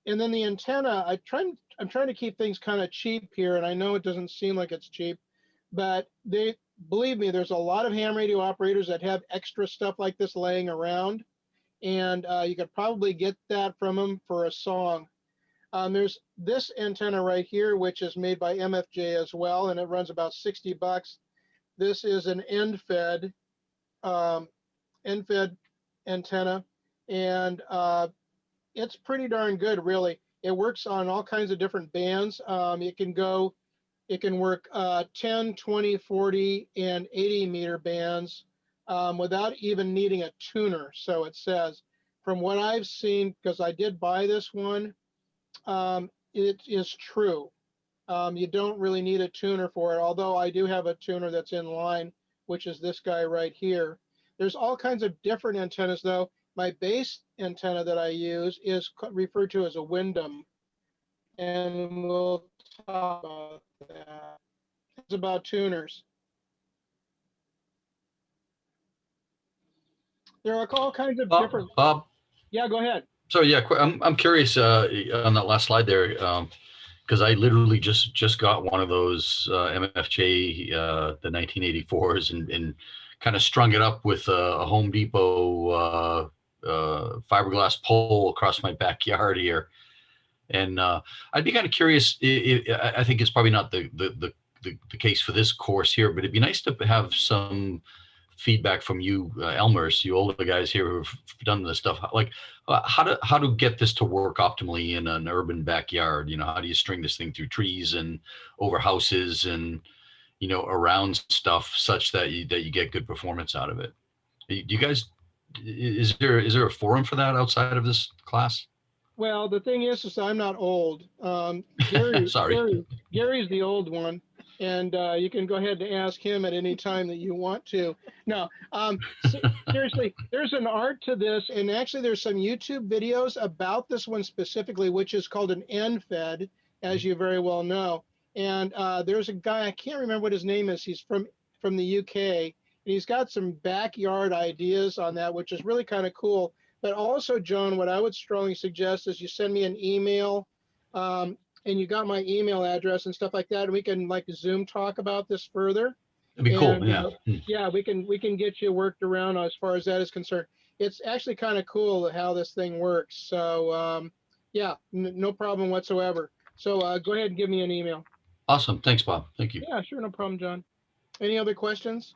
And then the antenna, I'm trying to keep things kind of cheap here, and I know it doesn't seem like it's cheap, but believe me, there's a lot of ham radio operators that have extra stuff like this laying around, and you could probably get that from them for a song. There's this antenna right here, which is made by MFJ as well, and it runs about $60. This is an end-fed antenna, and it's pretty darn good, really. It works on all kinds of different bands. It can work 10, 20, 40, and 80 meter bands without even needing a tuner. So it says, from what I've seen, because I did buy this one, it is true. You don't really need a tuner for it, although I do have a tuner that's in line, which is this guy right here. There's all kinds of different antennas, though. My base antenna that I use is referred to as a Wyndham, and we'll talk about that. It's about tuners. There are all kinds of different. Bob, Yeah, go ahead. so yeah, I'm curious on that last slide there, because I literally just got one of those MFJ, the 1984s, and kind of strung it up with a Home Depot fiberglass pole across my backyard here. And I'd be kind of curious. I think it's probably not the case for this course here, but it'd be nice to have some feedback from you, Elmers, you older guys here who've done this stuff. Like, how to get this to work optimally in an urban backyard? You know, how do you string this thing through trees and over houses and, you know, around stuff such that you get good performance out of it? Do you guys, is there a forum for that outside of this class? Well, the thing is I'm not old. Gary, Sorry. Gary's the old one, and you can go ahead and ask him at any time that you want to. No, seriously, there's an art to this, and actually there's some YouTube videos about this one specifically, which is called an end-fed, as you very well know. And there's a guy, I can't remember what his name is. He's from the UK, and he's got some backyard ideas on that, which is really kind of cool. But also, John, what I would strongly suggest is you send me an email, and you got my email address and stuff like that, and we can like Zoom talk about this further. That'd be cool. Yeah. Yeah, we can get you worked around as far as that is concerned. It's actually kind of cool how this thing works. So yeah, no problem whatsoever. So go ahead and give me an email. Awesome. Thanks, Bob. Thank you. Yeah, sure, no problem, John. Any other questions?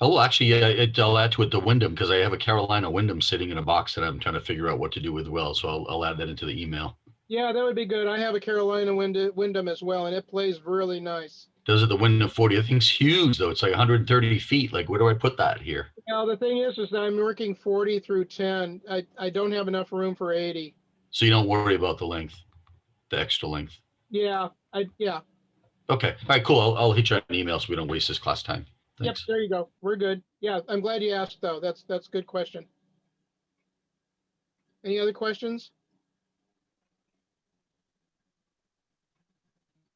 Oh, actually, I'll add to it the Wyndham, because I have a Carolina Wyndham sitting in a box that I'm trying to figure out what to do with well. So I'll add that into the email. Yeah, that would be good. I have a Carolina Wyndham as well, and it plays really nice. Does it the Wyndham 40? That thing's huge, though. It's like 130 feet. Like, where do I put that here? Now, the thing is that I'm working 40 through 10. I don't have enough room for 80. So you don't worry about the length, the extra length. Yeah, yeah. Okay. All right, cool. I'll hit you an email so we don't waste this class time. Thanks. Yep, there you go. We're good. Yeah, I'm glad you asked, though. That's a good question. Any other questions?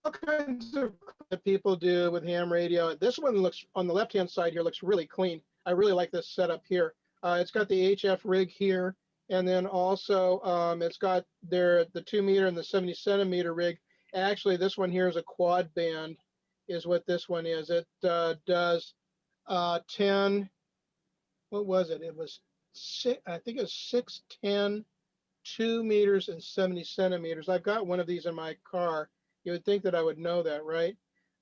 All kinds of that people do with ham radio. This one looks, on the left-hand side here, looks really clean. I really like this setup here. It's got the HF rig here, and then also it's got the 2 meter and the 70 centimeter rig. Actually, this one here is a quad band, is what this one is. It does 10, what was it? It was I think it was 610, 2 meters and 70 centimeters. I've got one of these in my car. You would think that I would know that, right?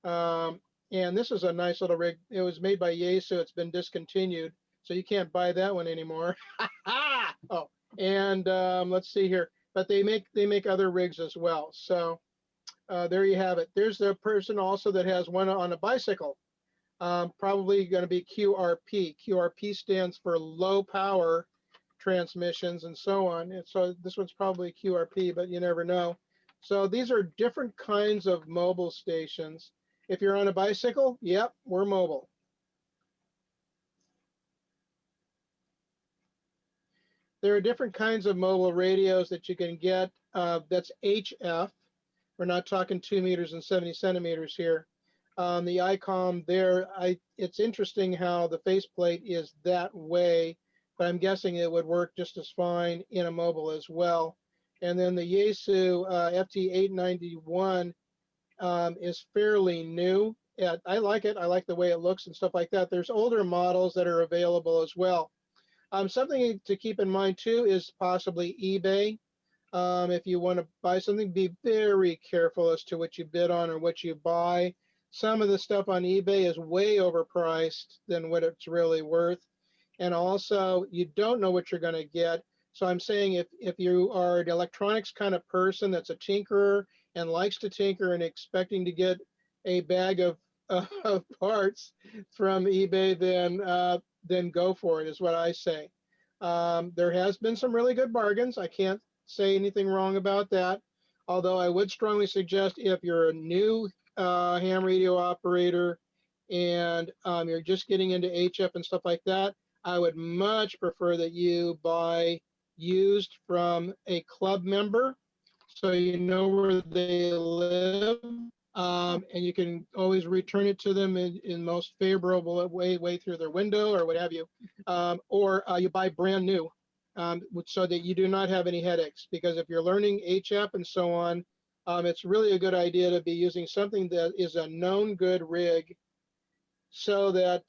And this is a nice little rig. It was made by Yaesu. It's been discontinued, so you can't buy that one anymore. Oh, and let's see here. But they make other rigs as well. So there you have it. There's the person also that has one on a bicycle. Probably going to be QRP. QRP stands for low power transmissions and so on. And so this one's probably QRP, but you never know. So these are different kinds of mobile stations. If you're on a bicycle, yep, we're mobile. There are different kinds of mobile radios that you can get. That's HF. We're not talking 2 meters and 70 centimeters here. The ICOM there, it's interesting how the faceplate is that way, but I'm guessing it would work just as fine in a mobile as well. And then the Yaesu FT891 is fairly new. I like it. I like the way it looks and stuff like that. There's older models that are available as well. Something to keep in mind too is possibly eBay. If you want to buy something, be very careful as to what you bid on or what you buy. Some of the stuff on eBay is way overpriced than what it's really worth. and also you don't know what you're going to get. So I'm saying if you are an electronics kind of person that's a tinkerer and likes to tinker and expecting to get a bag of parts from eBay, then go for it, is what I say. There has been some really good bargains. I can't say anything wrong about that. Although I would strongly suggest if you're a new ham radio operator and you're just getting into HF and stuff like that, I would much prefer that you buy used from a club member so you know where they live. And you can always return it to them in most favorable way through their window or what have you. Or you buy brand new so that you do not have any headaches. Because if you're learning HF and so on, it's really a good idea to be using something that is a known good rig so that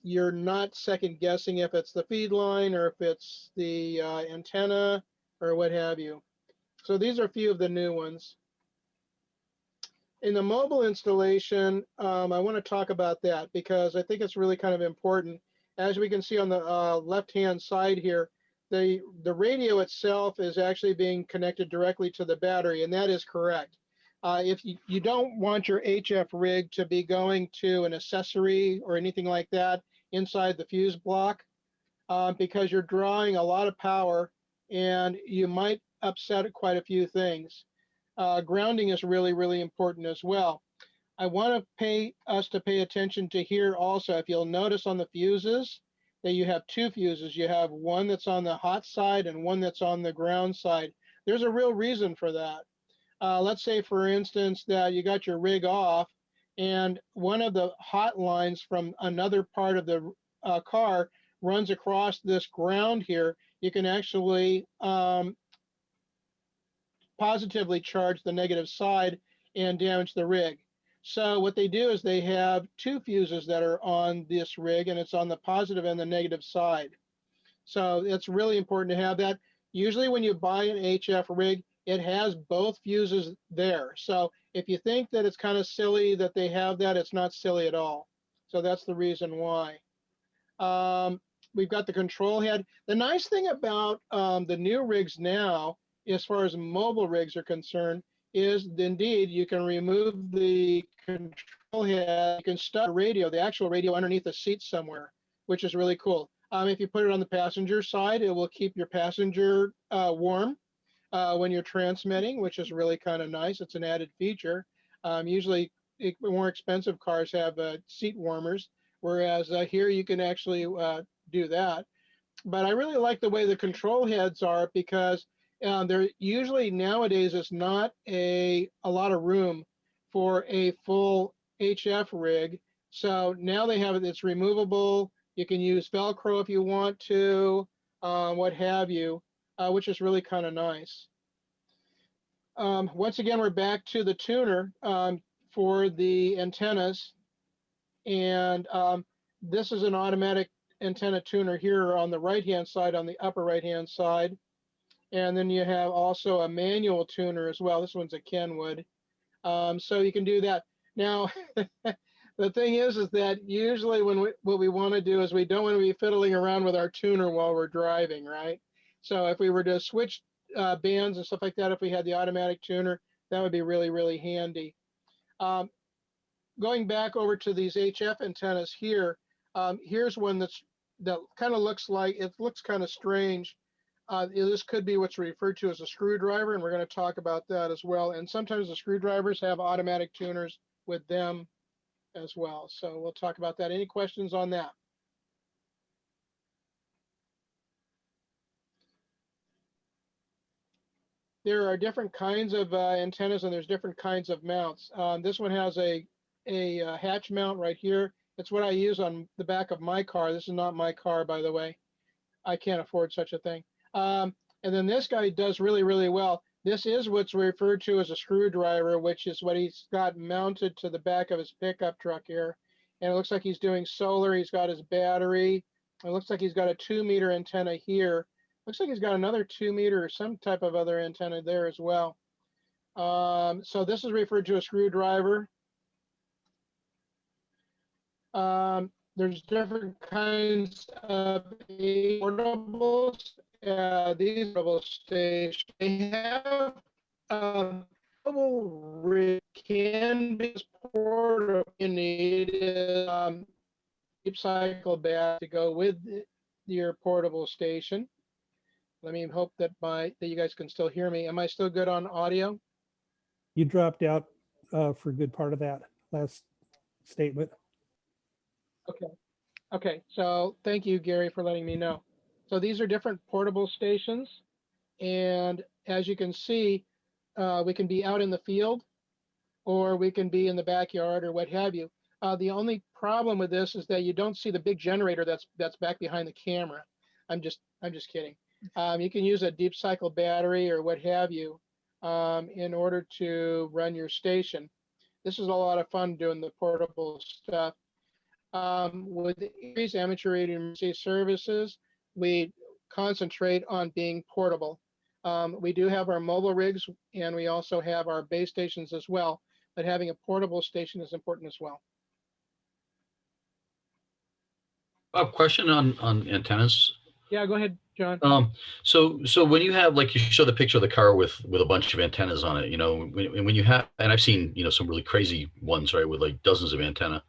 you're not second guessing if it's the feed line or if it's the antenna or what have you. So these are a few of the new ones. In the mobile installation, I want to talk about that because I think it's really kind of important. As we can see on the left-hand side here, the radio itself is actually being connected directly to the battery, and that is correct. If you don't want your HF rig to be going to an accessory or anything like that inside the fuse block, because you're drawing a lot of power and you might upset quite a few things. Grounding is really, really important as well. I want us to pay attention to here also. If you'll notice on the fuses that you have two fuses. You have one that's on the hot side and one that's on the ground side. There's a real reason for that. Let's say, for instance, that you got your rig off and one of the hot lines from another part of the car runs across this ground here. You can actually positively charge the negative side and damage the rig. So what they do is they have two fuses that are on this rig, and it's on the positive and the negative side. So it's really important to have that. Usually when you buy an HF rig, it has both fuses there. So if you think that it's kind of silly that they have that, it's not silly at all. So that's the reason why. We've got the control head. The nice thing about the new rigs now, as far as mobile rigs are concerned, is indeed you can remove the control head. You can start the radio, the actual radio, underneath the seat somewhere, which is really cool. If you put it on the passenger side, it will keep your passenger warm when you're transmitting, which is really kind of nice. It's an added feature. Usually more expensive cars have seat warmers, whereas here you can actually do that. But I really like the way the control heads are, because there usually nowadays is not a lot of room for a full HF rig. So now they have it, it's removable. You can use Velcro if you want to, what have you, which is really kind of nice. Once again, we're back to the tuner for the antennas. And this is an automatic antenna tuner here on the right-hand side, on the upper right-hand side. And then you have also a manual tuner as well. This one's a Kenwood. So you can do that. Now, the thing is that usually what we want to do is we don't want to be fiddling around with our tuner while we're driving, right? So if we were to switch bands and stuff like that, if we had the automatic tuner, that would be really, really handy. Going back over to these HF antennas here, here's one that kind of looks like, it looks kind of strange. This could be what's referred to as a screwdriver, and we're going to talk about that as well. And sometimes the screwdrivers have automatic tuners with them as well. So we'll talk about that. Any questions on that? There are different kinds of antennas, and there's different kinds of mounts. This one has a hatch mount right here. It's what I use on the back of my car. This is not my car, by the way. I can't afford such a thing. And then this guy does really, really well. This is what's referred to as a screwdriver, which is what he's got mounted to the back of his pickup truck here. And it looks like he's doing solar. He's got his battery. It looks like he's got a 2-meter antenna here. Looks like he's got another 2-meter or some type of other antenna there as well. So this is referred to as a screwdriver. there's different kinds of portables. These portable stations, they have portable rig can be portable. You need deep cycle bat to go with your portable station. Let me hope that you guys can still hear me. Am I still good on audio? You dropped out for a good part of that last statement. Okay. Okay. So thank you, Gary, for letting me know. So these are different portable stations. And as you can see, we can be out in the field or we can be in the backyard or what have you. The only problem with this is that you don't see the big generator that's back behind the camera. I'm just kidding. You can use a deep cycle battery or what have you in order to run your station. This is a lot of fun doing the portable stuff. With Aries Amateur Radio Emergency Services, we concentrate on being portable. We do have our mobile rigs and we also have our base stations as well, but having a portable station is important as well. Question on antennas. Yeah, go ahead, John. So when you have, like, you show the picture of the car with a bunch of antennas on it, you know, when you have, and I've seen, you know, some really crazy ones, right, with like dozens of antenna.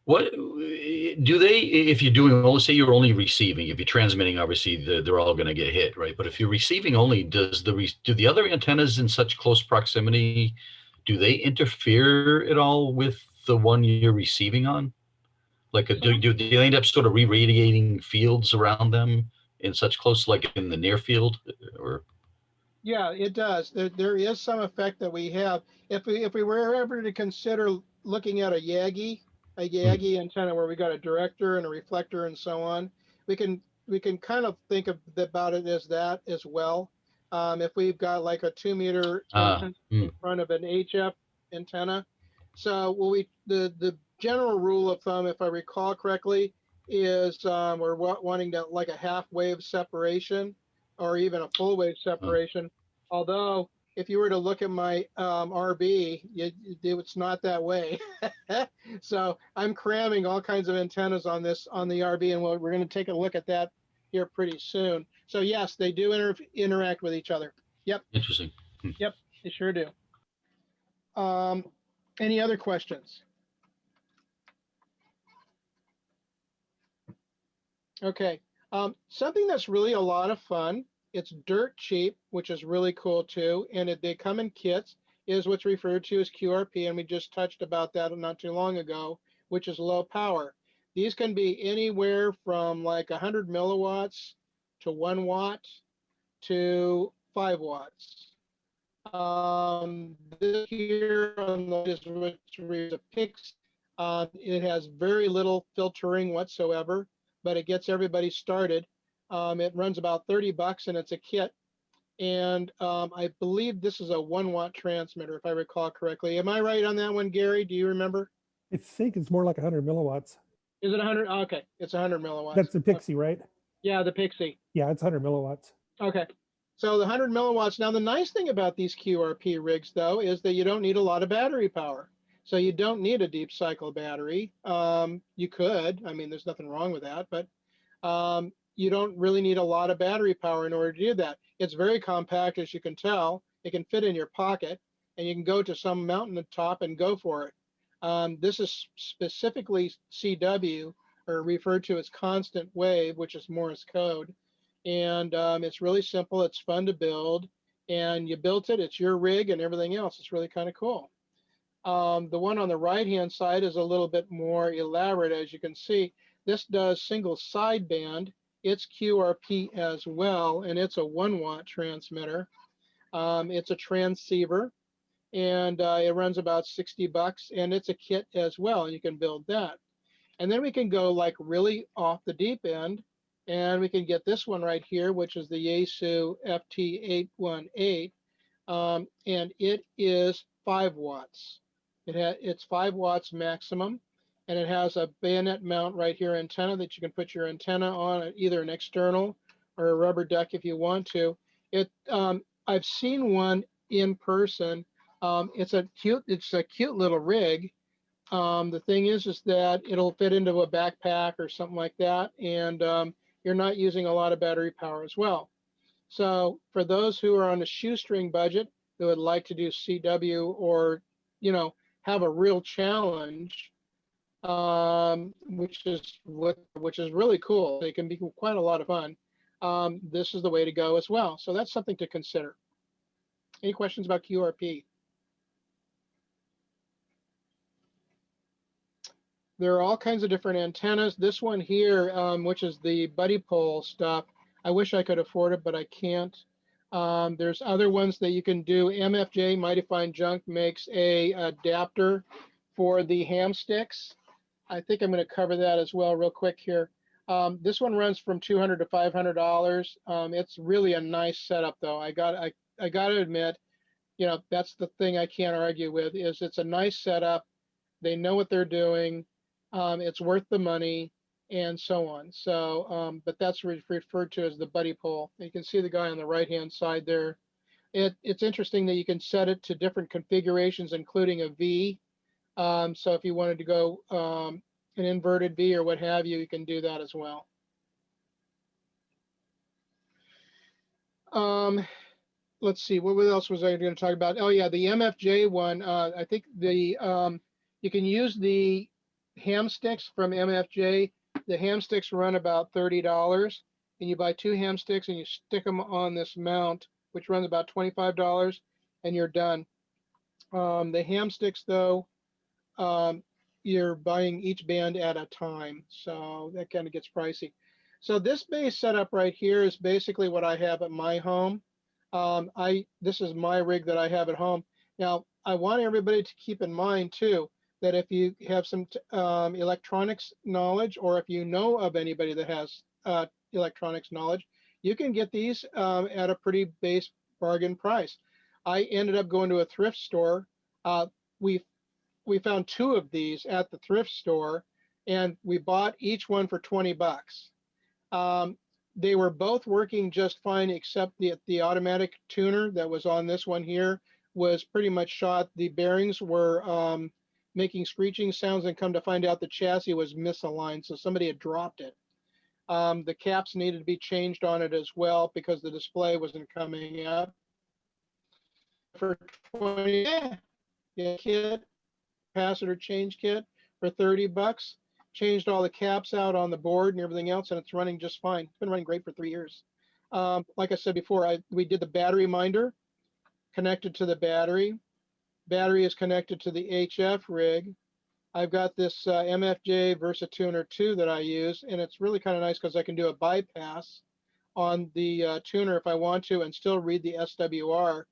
What do they, if you're doing, well, let's say you're only receiving, if you're transmitting, obviously they're all going to get hit, right? But if you're receiving only, do the other antennas in such close proximity, do they interfere at all with the one you're receiving on? Like, do they end up sort of re-radiating fields around them in such close, like in the near field, or? Yeah, it does. There is some effect that we have. If we were ever to consider looking at a Yagi antenna where we got a director and a reflector and so on, we can kind of think about it as that as well. If we've got like a 2 meter in front of an HF antenna. So the general rule of thumb, if I recall correctly, is we're wanting to like a half wave separation or even a full wave separation. Although if you were to look at my RB, it's not that way. So I'm cramming all kinds of antennas on the RB, and we're going to take a look at that here pretty soon. So yes, they do interact with each other. Yep. Interesting. Yep, they sure do. Any other questions? Okay. Something that's really a lot of fun, it's dirt cheap, which is really cool too, and they come in kits, is what's referred to as QRP, and we just touched about that not too long ago, which is low power. These can be anywhere from like 100 milliwatts to 1 watt to 5 watts. This here on the is a PIX. It has very little filtering whatsoever, but it gets everybody started. It runs about $30 and it's a kit. And I believe this is a 1 watt transmitter, if I recall correctly. Am I right on that one, Gary? Do you remember? I think it's more like 100 milliwatts. Is it 100? Okay, it's 100 milliwatts. That's the Pixie, right? Yeah, the Pixie. Yeah, it's 100 milliwatts. Okay. So the 100 milliwatts. Now, the nice thing about these QRP rigs, though, is that you don't need a lot of battery power. So you don't need a deep cycle battery. You could. I mean, there's nothing wrong with that, but you don't really need a lot of battery power in order to do that. It's very compact, as you can tell. It can fit in your pocket, and you can go to some mountain top and go for it. This is specifically CW, or referred to as constant wave, which is Morse code. And it's really simple. It's fun to build. And you built it. It's your rig and everything else. It's really kind of cool. The one on the right-hand side is a little bit more elaborate, as you can see. This does single sideband. It's QRP as well, and it's a 1 watt transmitter. It's a transceiver, and it runs about $60, and it's a kit as well. You can build that. And then we can go like really off the deep end, and we can get this one right here, which is the Yaesu FT818, and it is 5 watts. It's 5 watts maximum, and it has a bayonet mount right here antenna that you can put your antenna on, either an external or a rubber duck if you want to. I've seen one in person. It's a cute little rig. The thing is that it'll fit into a backpack or something like that, and you're not using a lot of battery power as well. So for those who are on a shoestring budget who would like to do CW or, you know, have a real challenge, which is really cool. They can be quite a lot of fun. This is the way to go as well. So that's something to consider. Any questions about QRP? There are all kinds of different antennas. This one here, which is the Buddy Pole stuff, I wish I could afford it, but I can't. There's other ones that you can do. MFJ, Mighty Fine Junk, makes a adapter for the ham sticks. I think I'm going to cover that as well real quick here. This one runs from $200 to $500. It's really a nice setup, though. I got to admit, you know, that's the thing I can't argue with, is it's a nice setup. They know what they're doing. It's worth the money, and so on. So, but that's referred to as the Buddy Pole. You can see the guy on the right-hand side there. It's interesting that you can set it to different configurations, including a V. So if you wanted to go an inverted V or what have you, you can do that as well. Let's see, what else was I going to talk about? Oh yeah, the MFJ one. I think the you can use the ham sticks from MFJ. The ham sticks run about $30, and you buy 2 ham sticks and you stick them on this mount, which runs about $25, and you're done. The ham sticks, though, you're buying each band at a time, so that kind of gets pricey. So this base setup right here is basically what I have at my home. This is my rig that I have at home. Now, I want everybody to keep in mind too, that if you have some electronics knowledge, or if you know of anybody that has electronics knowledge, you can get these at a pretty base bargain price. I ended up going to a thrift store. We found 2 of these at the thrift store, and we bought each one for $20. They were both working just fine, except the automatic tuner that was on this one here was pretty much shot. The bearings were making screeching sounds, and come to find out the chassis was misaligned, so somebody had dropped it. The caps needed to be changed on it as well because the display wasn't coming up. For 20, yeah, kit, capacitor change kit for $30. Changed all the caps out on the board and everything else, and it's running just fine. It's been running great for 3 years. Like I said before, we did the battery minder, connected to the battery. Battery is connected to the HF rig. I've got this MFJ VersaTuner 2 that I use, and it's really kind of nice because I can do a bypass on the tuner if I want to, and still read the SWR,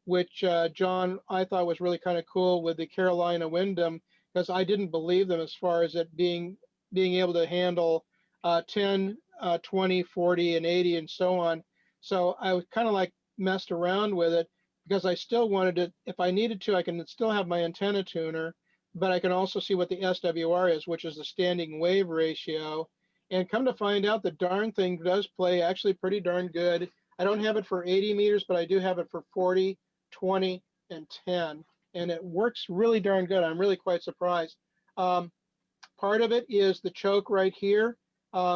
which John, I thought was really kind of cool with the Carolina Windom, because I didn't believe them as far as it being able to handle 10, 20, 40, and 80, and so on. So I was kind of like messed around with it, because I still wanted to, if I needed to, I can still have my antenna tuner, but I can also see what the SWR is, which is the standing wave ratio. And come to find out, the darn thing does play actually pretty darn good. I don't have it for 80 meters, but I do have it for 40, 20, and 10. And it works really darn good. I'm really quite surprised. Part of it is the choke right here,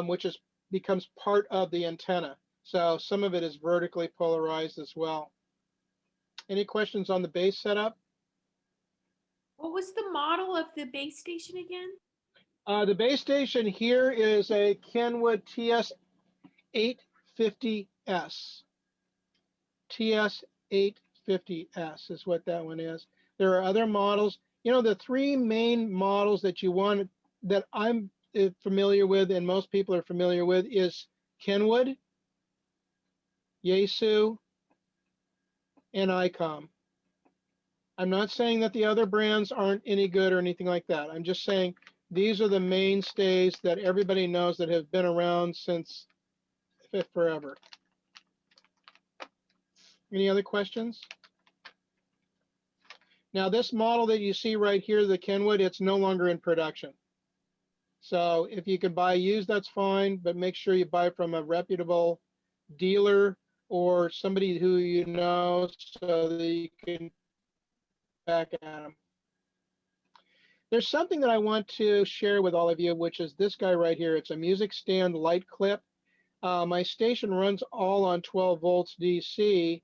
which becomes part of the antenna. So some of it is vertically polarized as well. Any questions on the base setup? What was the model of the base station again? The base station here is a Kenwood TS850S. TS850S is what that one is. There are other models. You know, the 3 main models that you want, that I'm familiar with and most people are familiar with, is Kenwood, Yaesu, and ICOM. I'm not saying that the other brands aren't any good or anything like that. I'm just saying these are the mainstays that everybody knows that have been around since forever. Any other questions? Now this model that you see right here, the Kenwood, it's no longer in production. So if you can buy used, that's fine, but make sure you buy from a reputable dealer or somebody who you know, so that you can back at them. There's something that I want to share with all of you, which is this guy right here. It's a music stand light clip. My station runs all on 12 volts DC.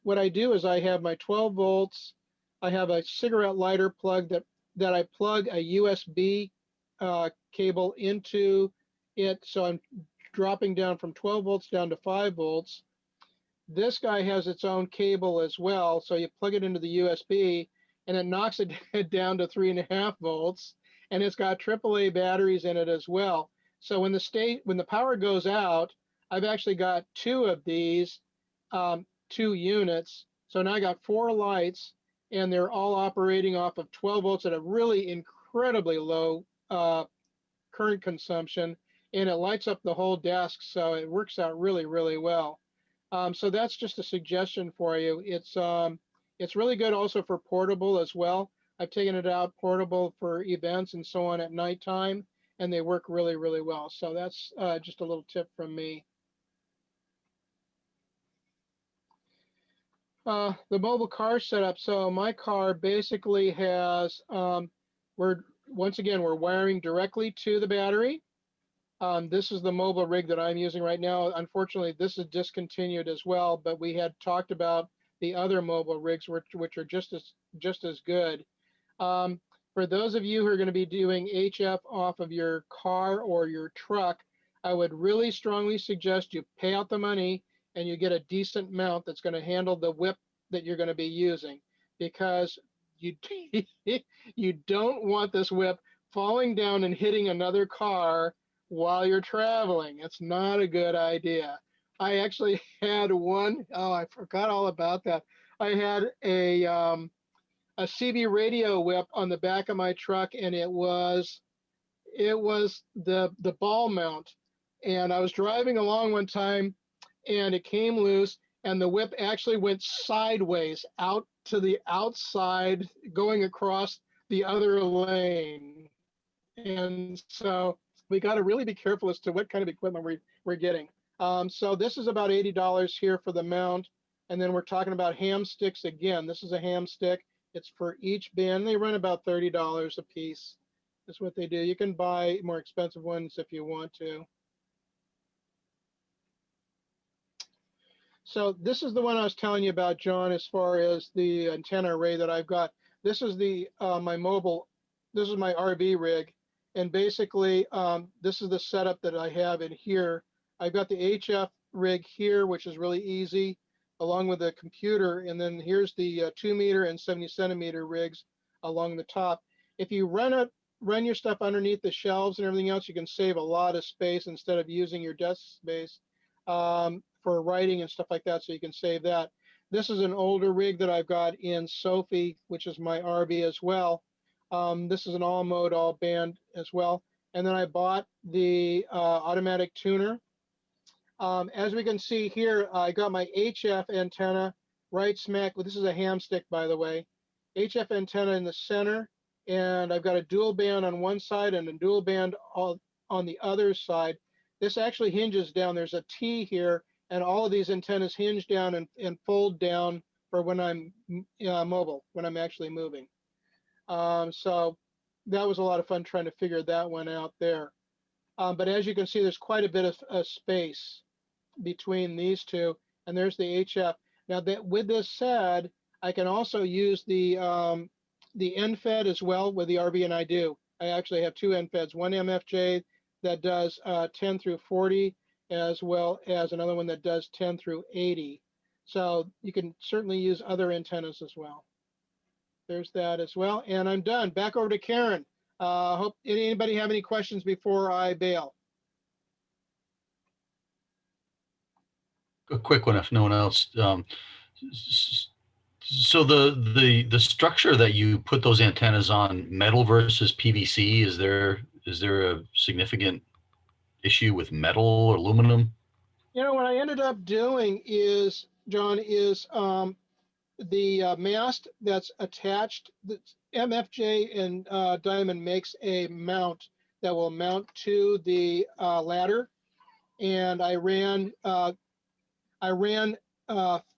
What I do is I have my 12 volts. I have a cigarette lighter plug that I plug a USB cable into it. So I'm dropping down from 12 volts down to 5 volts. This guy has its own cable as well. So you plug it into the USB and it knocks it down to 3.5 volts. And it's got AAA batteries in it as well. So when the power goes out, I've actually got two of these, 2 units. So now I got 4 lights, and they're all operating off of 12 volts at a really incredibly low current consumption, and it lights up the whole desk. So it works out really, really well. So that's just a suggestion for you. It's really good also for portable as well. I've taken it out portable for events and so on at nighttime, and they work really, really well. So that's just a little tip from me. The mobile car setup. So my car basically has, we're wiring directly to the battery. This is the mobile rig that I'm using right now. Unfortunately, this is discontinued as well, but we had talked about the other mobile rigs, which are just as good. For those of you who are going to be doing HF off of your car or your truck, I would really strongly suggest you pay out the money and you get a decent mount that's going to handle the whip that you're going to be using, because you you don't want this whip falling down and hitting another car while you're traveling. It's not a good idea. I actually had one. Oh, I forgot all about that. I had a CB radio whip on the back of my truck, and it was the ball mount. And I was driving along one time, and it came loose, and the whip actually went sideways out to the outside, going across the other lane. And so we got to really be careful as to what kind of equipment we're getting. So this is about $80 here for the mount. And then we're talking about ham sticks again. This is a ham stick. It's for each band. They run about $30 a piece. That's what they do. You can buy more expensive ones if you want to. So this is the one I was telling you about, John, as far as the antenna array that I've got. This is my mobile, this is my RV rig. And basically, this is the setup that I have in here. I've got the HF rig here, which is really easy, along with the computer. And then here's the 2 meter and 70 centimeter rigs along the top. If you run your stuff underneath the shelves and everything else, you can save a lot of space instead of using your desk space for writing and stuff like that. So you can save that. This is an older rig that I've got in Sophie, which is my RV as well. This is an all mode, all band as well. And then I bought the automatic tuner. As we can see here, I got my HF antenna right smack. This is a ham stick, by the way. HF antenna in the center, and I've got a dual band on one side and a dual band on the other side. This actually hinges down. There's a T here, and all of these antennas hinge down and fold down for when I'm mobile, when I'm actually moving. So that was a lot of fun trying to figure that one out there. But as you can see, there's quite a bit of space between these two, and there's the HF. Now, with this said, I can also use the NFED as well with the RV, and I do. I actually have 2 NFEDs, one MFJ that does 10 through 40, as well as another one that does 10 through 80. So you can certainly use other antennas as well. There's that as well. And I'm done. Back over to Karen. Hope anybody have any questions before I bail? A quick one, if no one else. So the structure that you put those antennas on, metal versus PVC, is there a significant issue with metal or aluminum? You know, what I ended up doing is, John, is the mast that's attached, the MFJ and Diamond makes a mount that will mount to the ladder, and I ran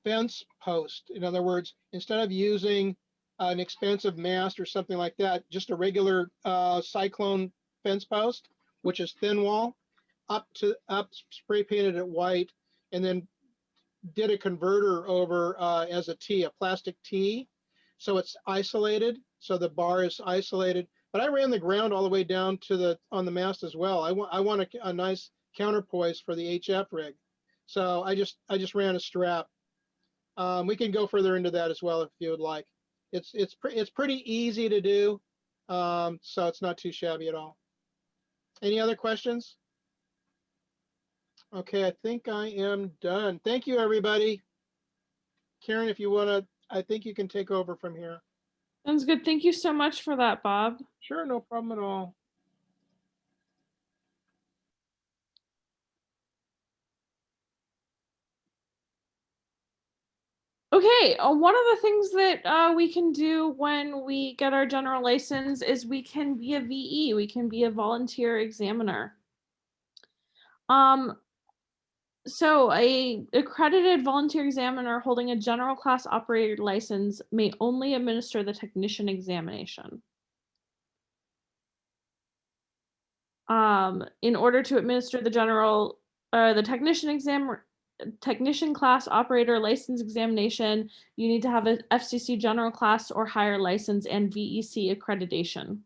fence post. In other words, instead of using an expensive mast or something like that, just a regular cyclone fence post, which is thin wall, up spray painted it white, and then did a converter over as a T, a plastic T. So it's isolated. So the bar is isolated, but I ran the ground all the way down to on the mast as well. I want a nice counterpoise for the HF rig. So I just ran a strap. We can go further into that as well if you would like. It's pretty easy to do. So it's not too shabby at all. Any other questions? Okay, I think I am done. Thank you, everybody. Karen, if you want to, I think you can take over from here. Sounds good. Thank you so much for that, Bob. Sure, no problem at all. Okay, one of the things that we can do when we get our general license is we can be a VE, we can be a volunteer examiner. So a accredited volunteer examiner holding a general class operator license may only administer the technician examination. In order to administer the technician class operator license examination, you need to have an FCC general class or higher license and VEC accreditation.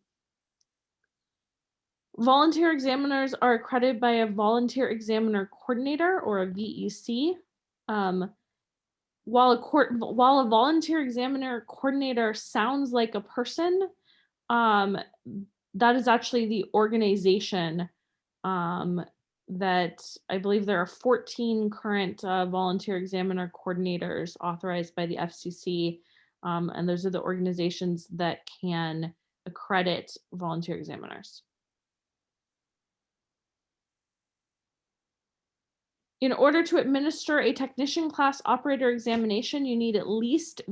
Volunteer examiners are accredited by a volunteer examiner coordinator or a VEC. While a volunteer examiner coordinator sounds like a person, that is actually the organization that I believe there are 14 current volunteer examiner coordinators authorized by the FCC, and those are the organizations that can accredit volunteer examiners. In order to administer a technician class operator examination, you need at least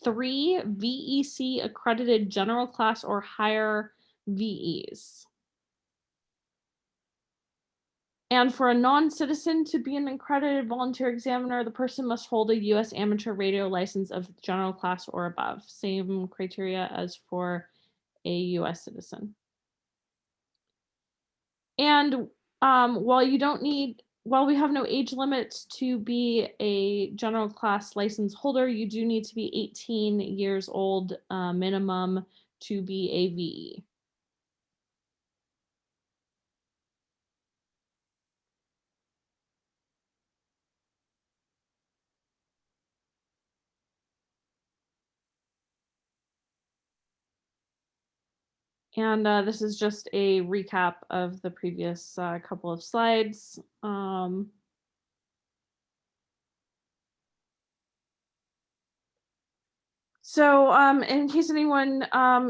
3 VEC accredited general class or higher VEs. And for a non-citizen to be an accredited volunteer examiner, the person must hold a U.S. amateur radio license of general class or above. Same criteria as for a U.S. citizen. And while we have no age limit to be a general class license holder, you do need to be 18 years old minimum to be a VE. And this is just a recap of the previous couple of slides. So in case anyone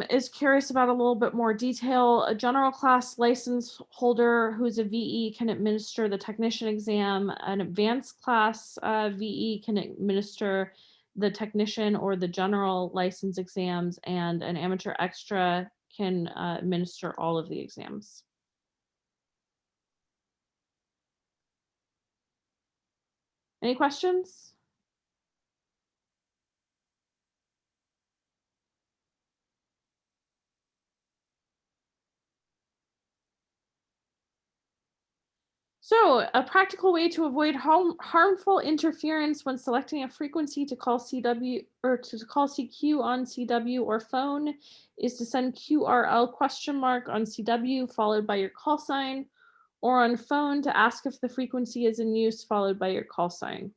is curious about a little bit more detail, a general class license holder who's a VE can administer the technician exam. An advanced class VE can administer the technician or the general license exams, and an amateur extra can administer all of the exams. Any questions? So a practical way to avoid harmful interference when selecting a frequency to call CW or to call CQ on CW or phone is to send QRL on CW followed by your call sign, or on phone to ask if the frequency is in use followed by your call sign.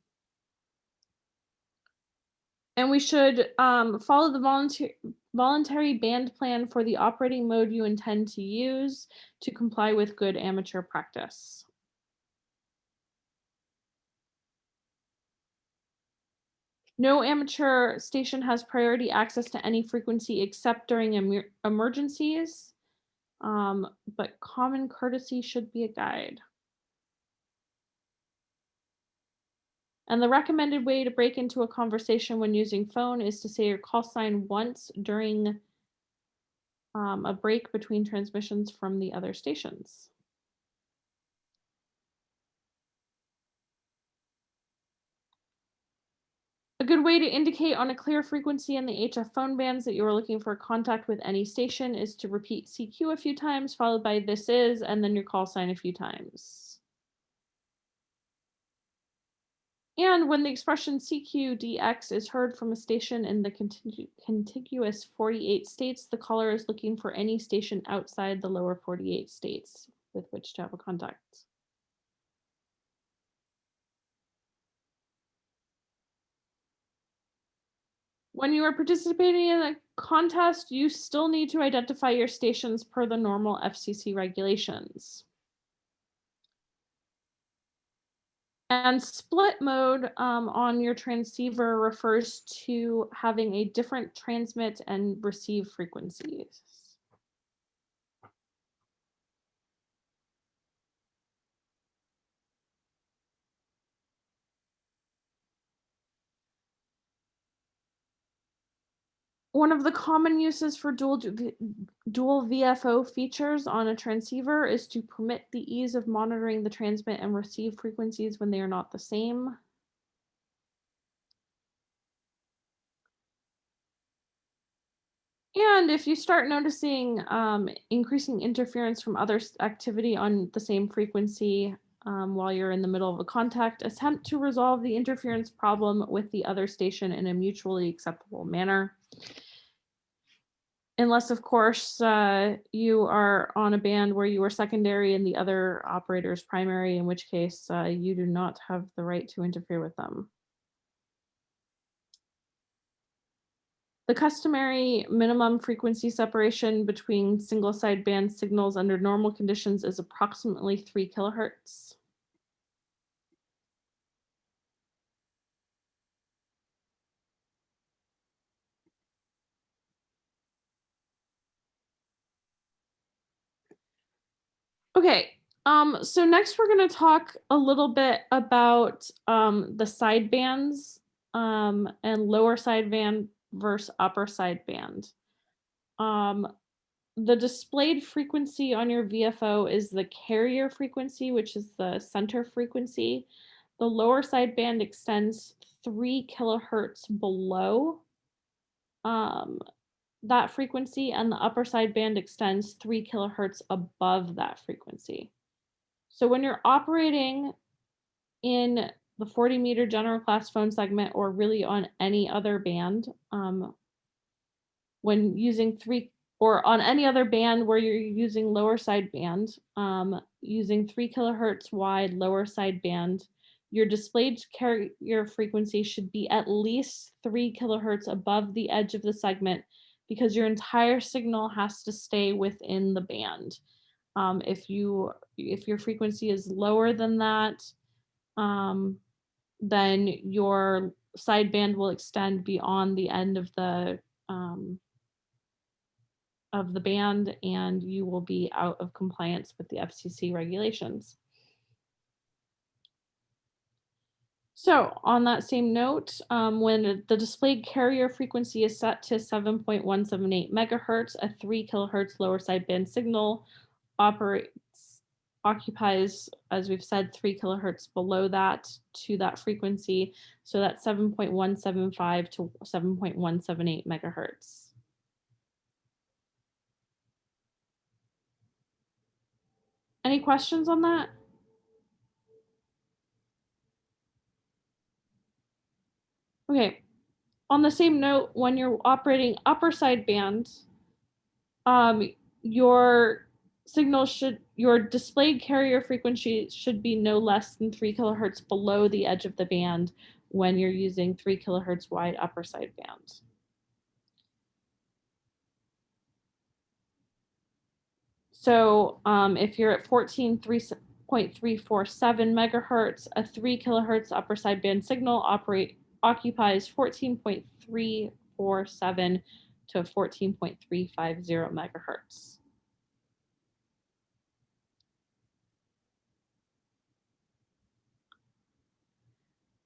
And we should follow the voluntary band plan for the operating mode you intend to use to comply with good amateur practice. No amateur station has priority access to any frequency except during emergencies, but common courtesy should be a guide. And the recommended way to break into a conversation when using phone is to say your call sign once during a break between transmissions from the other stations. A good way to indicate on a clear frequency in the HF phone bands that you are looking for contact with any station is to repeat CQ a few times, followed by this is, and then your call sign a few times. And when the expression CQDX is heard from a station in the contiguous 48 states, the caller is looking for any station outside the lower 48 states with which to have a contact. When you are participating in a contest, you still need to identify your stations per the normal FCC regulations. And split mode on your transceiver refers to having a different transmit and receive frequencies. One of the common uses for dual VFO features on a transceiver is to permit the ease of monitoring the transmit and receive frequencies when they are not the same. And if you start noticing increasing interference from other activity on the same frequency while you're in the middle of a contact, attempt to resolve the interference problem with the other station in a mutually acceptable manner. Unless, of course, you are on a band where you are secondary and the other operator is primary, in which case you do not have the right to interfere with them. The customary minimum frequency separation between single sideband signals under normal conditions is approximately 3 kilohertz. Okay, so next we're going to talk a little bit about the sidebands and lower sideband versus upper sideband. The displayed frequency on your VFO is the carrier frequency, which is the center frequency. The lower sideband extends 3 kilohertz below that frequency, and the upper sideband extends 3 kilohertz above that frequency. So when you're operating in the 40 meter general class phone segment, or really on any other band, when using or on any other band where you're using lower sideband, using 3 kilohertz wide lower sideband, your displayed carrier frequency should be at least 3 kilohertz above the edge of the segment, because your entire signal has to stay within the band. If your frequency is lower than that, then your sideband will extend beyond the end of the band, and you will be out of compliance with the FCC regulations. So on that same note, when the displayed carrier frequency is set to 7.178 megahertz, a 3 kilohertz lower sideband signal occupies, as we've said, 3 kilohertz below that to that frequency. So that's 7.175 to 7.178 megahertz. Any questions on that? Okay, on the same note, when you're operating upper sideband, your displayed carrier frequency should be no less than 3 kilohertz below the edge of the band when you're using 3 kilohertz wide upper sideband. So if you're at 14.347 megahertz, a 3 kilohertz upper sideband signal occupies 14.347 to 14.350 megahertz.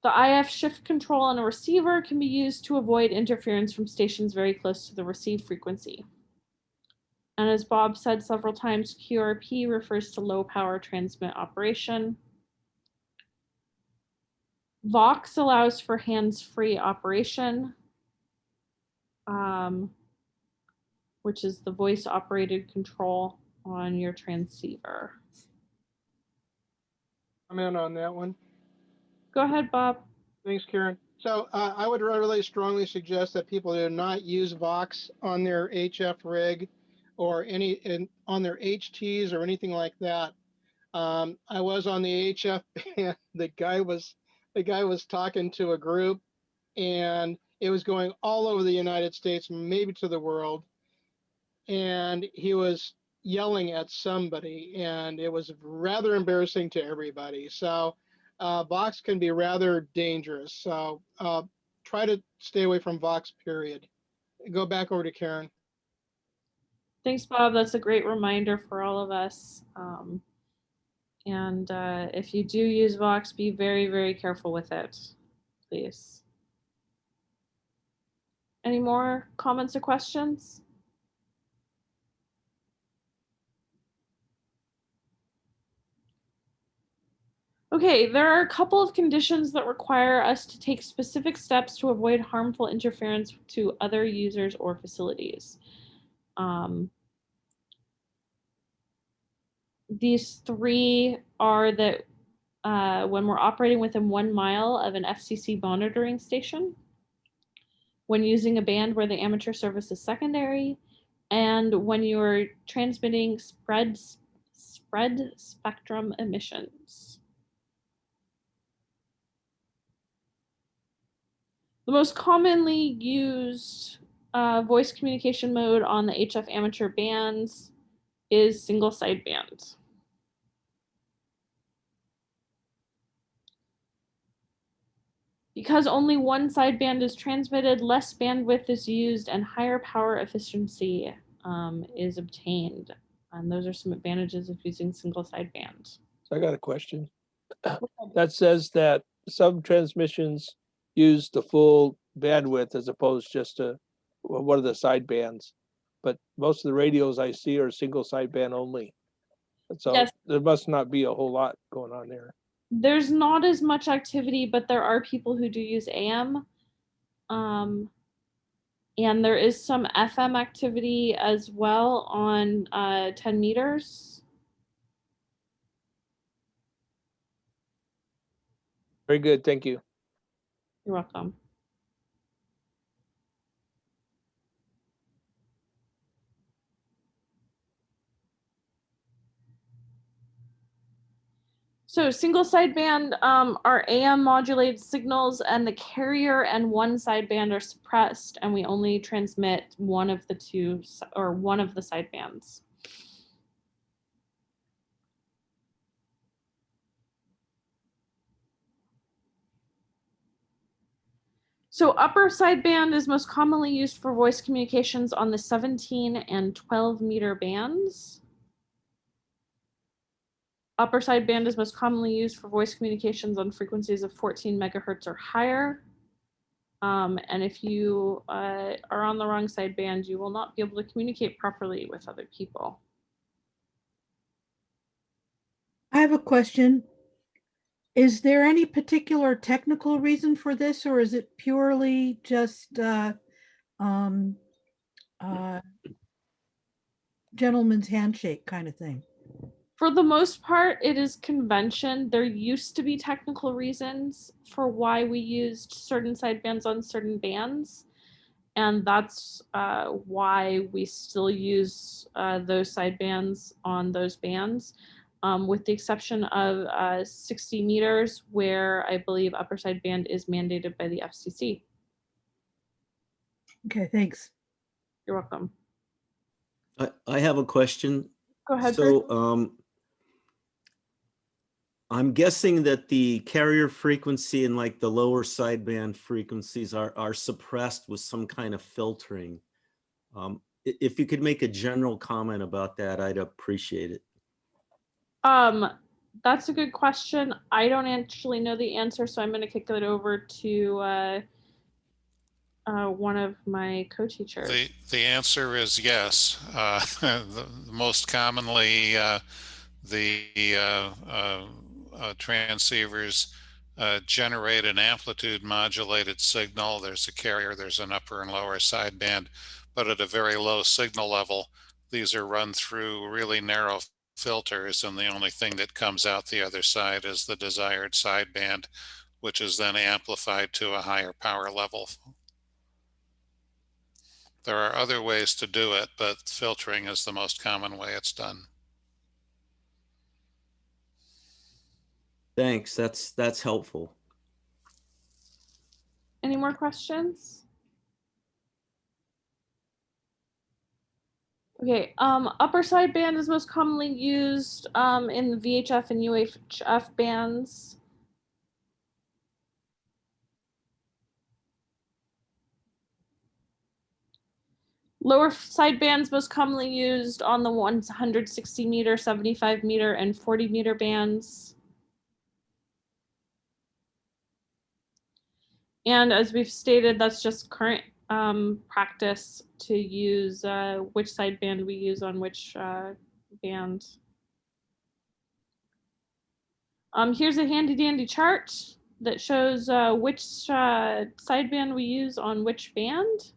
The IF shift control on a receiver can be used to avoid interference from stations very close to the receive frequency. And as Bob said several times, QRP refers to low power transmit operation. Vox allows for hands-free operation, which is the voice-operated control on your transceiver. Comment on that one. Go ahead, Bob. Thanks, Karen. So I would really strongly suggest that people do not use Vox on their HF rig or on their HTs or anything like that. I was on the HF band. The guy was talking to a group, and it was going all over the United States, maybe to the world. And he was yelling at somebody, and it was rather embarrassing to everybody. So Vox can be rather dangerous. So try to stay away from Vox, period. Go back over to Karen. Thanks, Bob. That's a great reminder for all of us. And if you do use Vox, be very, very careful with it, please. Any more comments or questions? Okay, there are a couple of conditions that require us to take specific steps to avoid harmful interference to other users or facilities. These three are that when we're operating within 1 mile of an FCC monitoring station, when using a band where the amateur service is secondary, and when you're transmitting spread spectrum emissions. The most commonly used voice communication mode on the HF amateur bands is single sideband. Because only one sideband is transmitted, less bandwidth is used and higher power efficiency is obtained. And those are some advantages of using single sideband. So I got a question. That says that some transmissions use the full bandwidth as opposed just to one of the sidebands. But most of the radios I see are single sideband only. So yes, there must not be a whole lot going on there. There's not as much activity, but there are people who do use AM. And there is some FM activity as well on 10 meters. Very good, thank you. You're welcome. So single sideband are AM modulated signals, and the carrier and one sideband are suppressed, and we only transmit one of the two or one of the sidebands. So upper sideband is most commonly used for voice communications on the 17 and 12 meter bands. Upper sideband is most commonly used for voice communications on frequencies of 14 megahertz or higher. And if you are on the wrong sideband, you will not be able to communicate properly with other people. I have a question. Is there any particular technical reason for this, or is it purely just gentleman's handshake kind of thing? For the most part, it is convention. There used to be technical reasons for why we used certain sidebands on certain bands. And that's why we still use those sidebands on those bands, with the exception of 60 meters, where I believe upper sideband is mandated by the FCC. Okay, thanks. You're welcome. I have a question. Go ahead. So I'm guessing that the carrier frequency and like the lower sideband frequencies are suppressed with some kind of filtering. If you could make a general comment about that, I'd appreciate it. That's a good question. I don't actually know the answer, so I'm going to kick it over to one of my co-teachers. The answer is yes. Most commonly, the transceivers generate an amplitude modulated signal. There's a carrier, there's an upper and lower sideband, but at a very low signal level, these are run through really narrow filters, and the only thing that comes out the other side is the desired sideband, which is then amplified to a higher power level. There are other ways to do it, but filtering is the most common way it's done. Thanks, that's helpful. Any more questions? Okay, upper sideband is most commonly used in the VHF and UHF bands. Lower sidebands most commonly used on the 160 meter, 75 meter, and 40 meter bands. And as we've stated, that's just current practice to use which sideband we use on which band. Here's a handy dandy chart that shows which sideband we use on which band.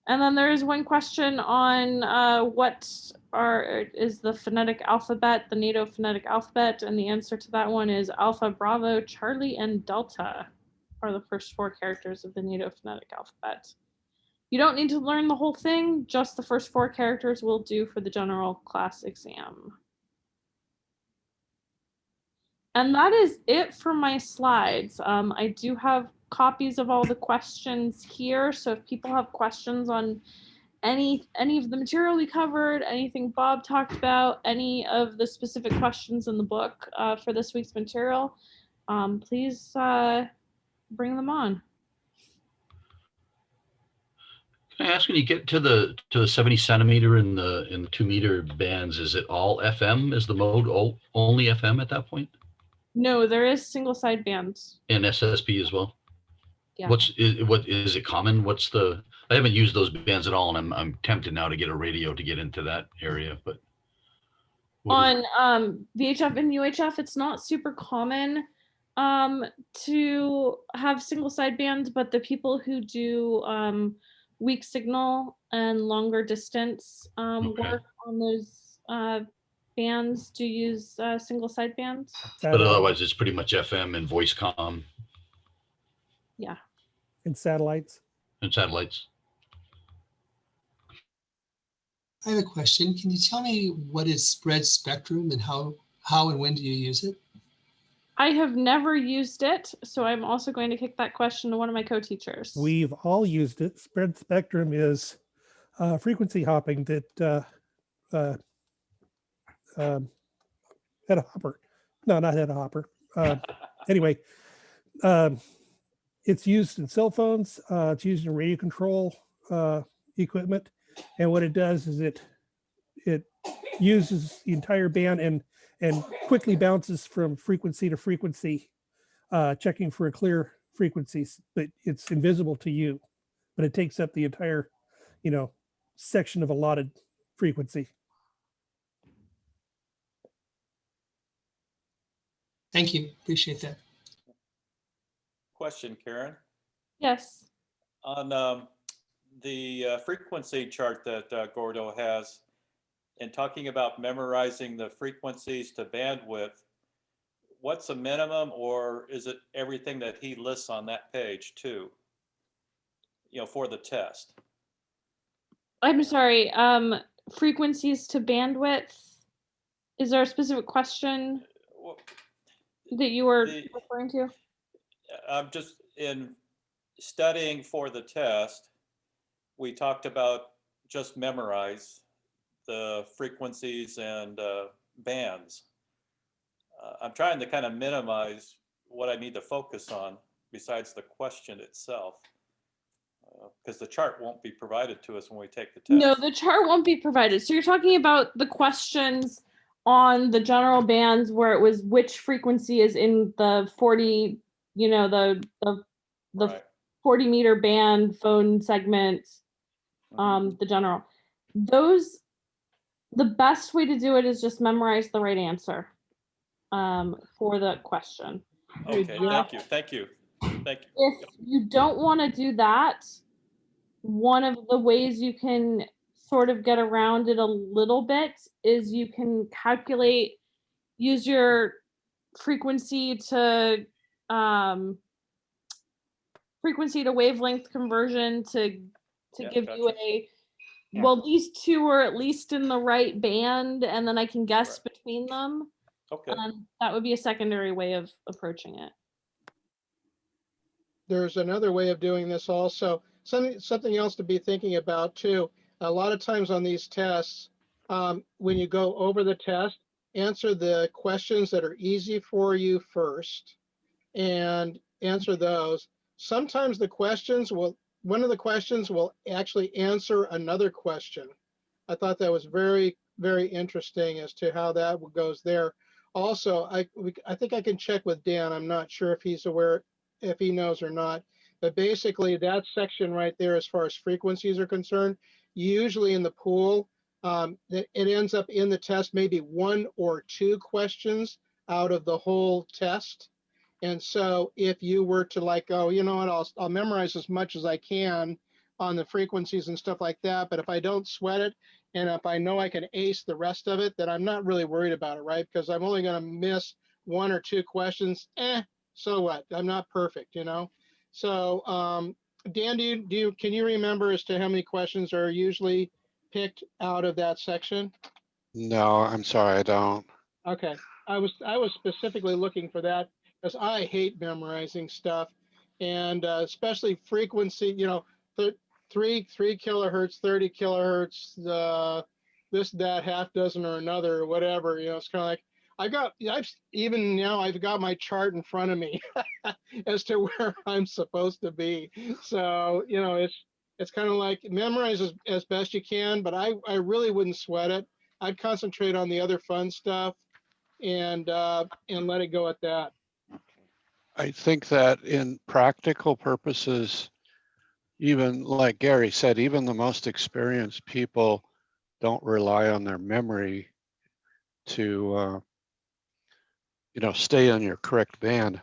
And then there is one question on what is the phonetic alphabet, the NATO phonetic alphabet, and the answer to that one is Alpha, Bravo, Charlie, and Delta are the first 4 characters of the NATO phonetic alphabet. You don't need to learn the whole thing, just the first 4 characters will do for the general class exam. And that is it for my slides. I do have copies of all the questions here, so if people have questions on any of the material we covered, anything Bob talked about, any of the specific questions in the book for this week's material, please bring them on. Can I ask, when you get to the 70 centimeter and the 2 meter bands, is it all FM? Is the mode only FM at that point? No, there is single sidebands. And SSB as well? Yeah. What is it common? I haven't used those bands at all, and I'm tempted now to get a radio to get into that area, but. On VHF and UHF, it's not super common to have single sidebands, but the people who do weak signal and longer distance work on those bands do use single sidebands. But otherwise, it's pretty much FM and voice comm. Yeah. And satellites. And satellites. I have a question. Can you tell me what is spread spectrum and how and when do you use it? I have never used it, so I'm also going to kick that question to one of my co-teachers. We've all used it. Spread spectrum is frequency hopping that Hedda Hopper. No, not Hedda Hopper. Anyway, it's used in cell phones. It's used in radio control equipment. And what it does is it uses the entire band and quickly bounces from frequency to frequency, checking for a clear frequencies, but it's invisible to you, but it takes up the entire, section of allotted frequency. Thank you. Appreciate that. Question, Karen. Yes. On the frequency chart that Gordo has, in talking about memorizing the frequencies to bandwidth, what's a minimum, or is it everything that he lists on that page too, for the test? I'm sorry, frequencies to bandwidth. Is there a specific question that you were referring to? I'm just in studying for the test. We talked about just memorize the frequencies and bands. I'm trying to kind of minimize what I need to focus on besides the question itself, because the chart won't be provided to us when we take the test. No, the chart won't be provided. So you're talking about the questions on the general bands where it was which frequency is in the 40, the Right. 40 meter band phone segment, the general. Those The best way to do it is just memorize the right answer for the question. Okay, thank you. If you don't want to do that, one of the ways you can sort of get around it a little bit is you can use your frequency to wavelength conversion to give you well, these two are at least in the right band, and then I can guess between them. Okay. That would be a secondary way of approaching it. There's another way of doing this also. Something else to be thinking about too. A lot of times on these tests, when you go over the test, answer the questions that are easy for you first and answer those. Sometimes one of the questions will actually answer another question. I thought that was very, very interesting as to how that goes there. Also, I think I can check with Dan. I'm not sure if he's aware, if he knows or not, but basically that section right there, as far as frequencies are concerned, usually in the pool, it ends up in the test, maybe 1 or 2 questions out of the whole test. And so if you were to like, oh, you know what, I'll memorize as much as I can on the frequencies and stuff like that. But if I don't sweat it, and if I know I can ace the rest of it, then I'm not really worried about it, right? Because I'm only going to miss 1 or 2 questions. So what? I'm not perfect, you know? So Dan, can you remember as to how many questions are usually picked out of that section? No, I'm sorry, I don't. Okay. I was specifically looking for that because I hate memorizing stuff, and especially frequency, you know, 3 kilohertz, 30 kilohertz, this, that, half dozen or another, or whatever, you know. It's kind of like, I've got my chart in front of me as to where I'm supposed to be. So, you know, it's kind of like memorize as best you can, but I really wouldn't sweat it. I'd concentrate on the other fun stuff and let it go at that. I think that in practical purposes, even like Gary said, even the most experienced people don't rely on their memory to, you know, stay on your correct band.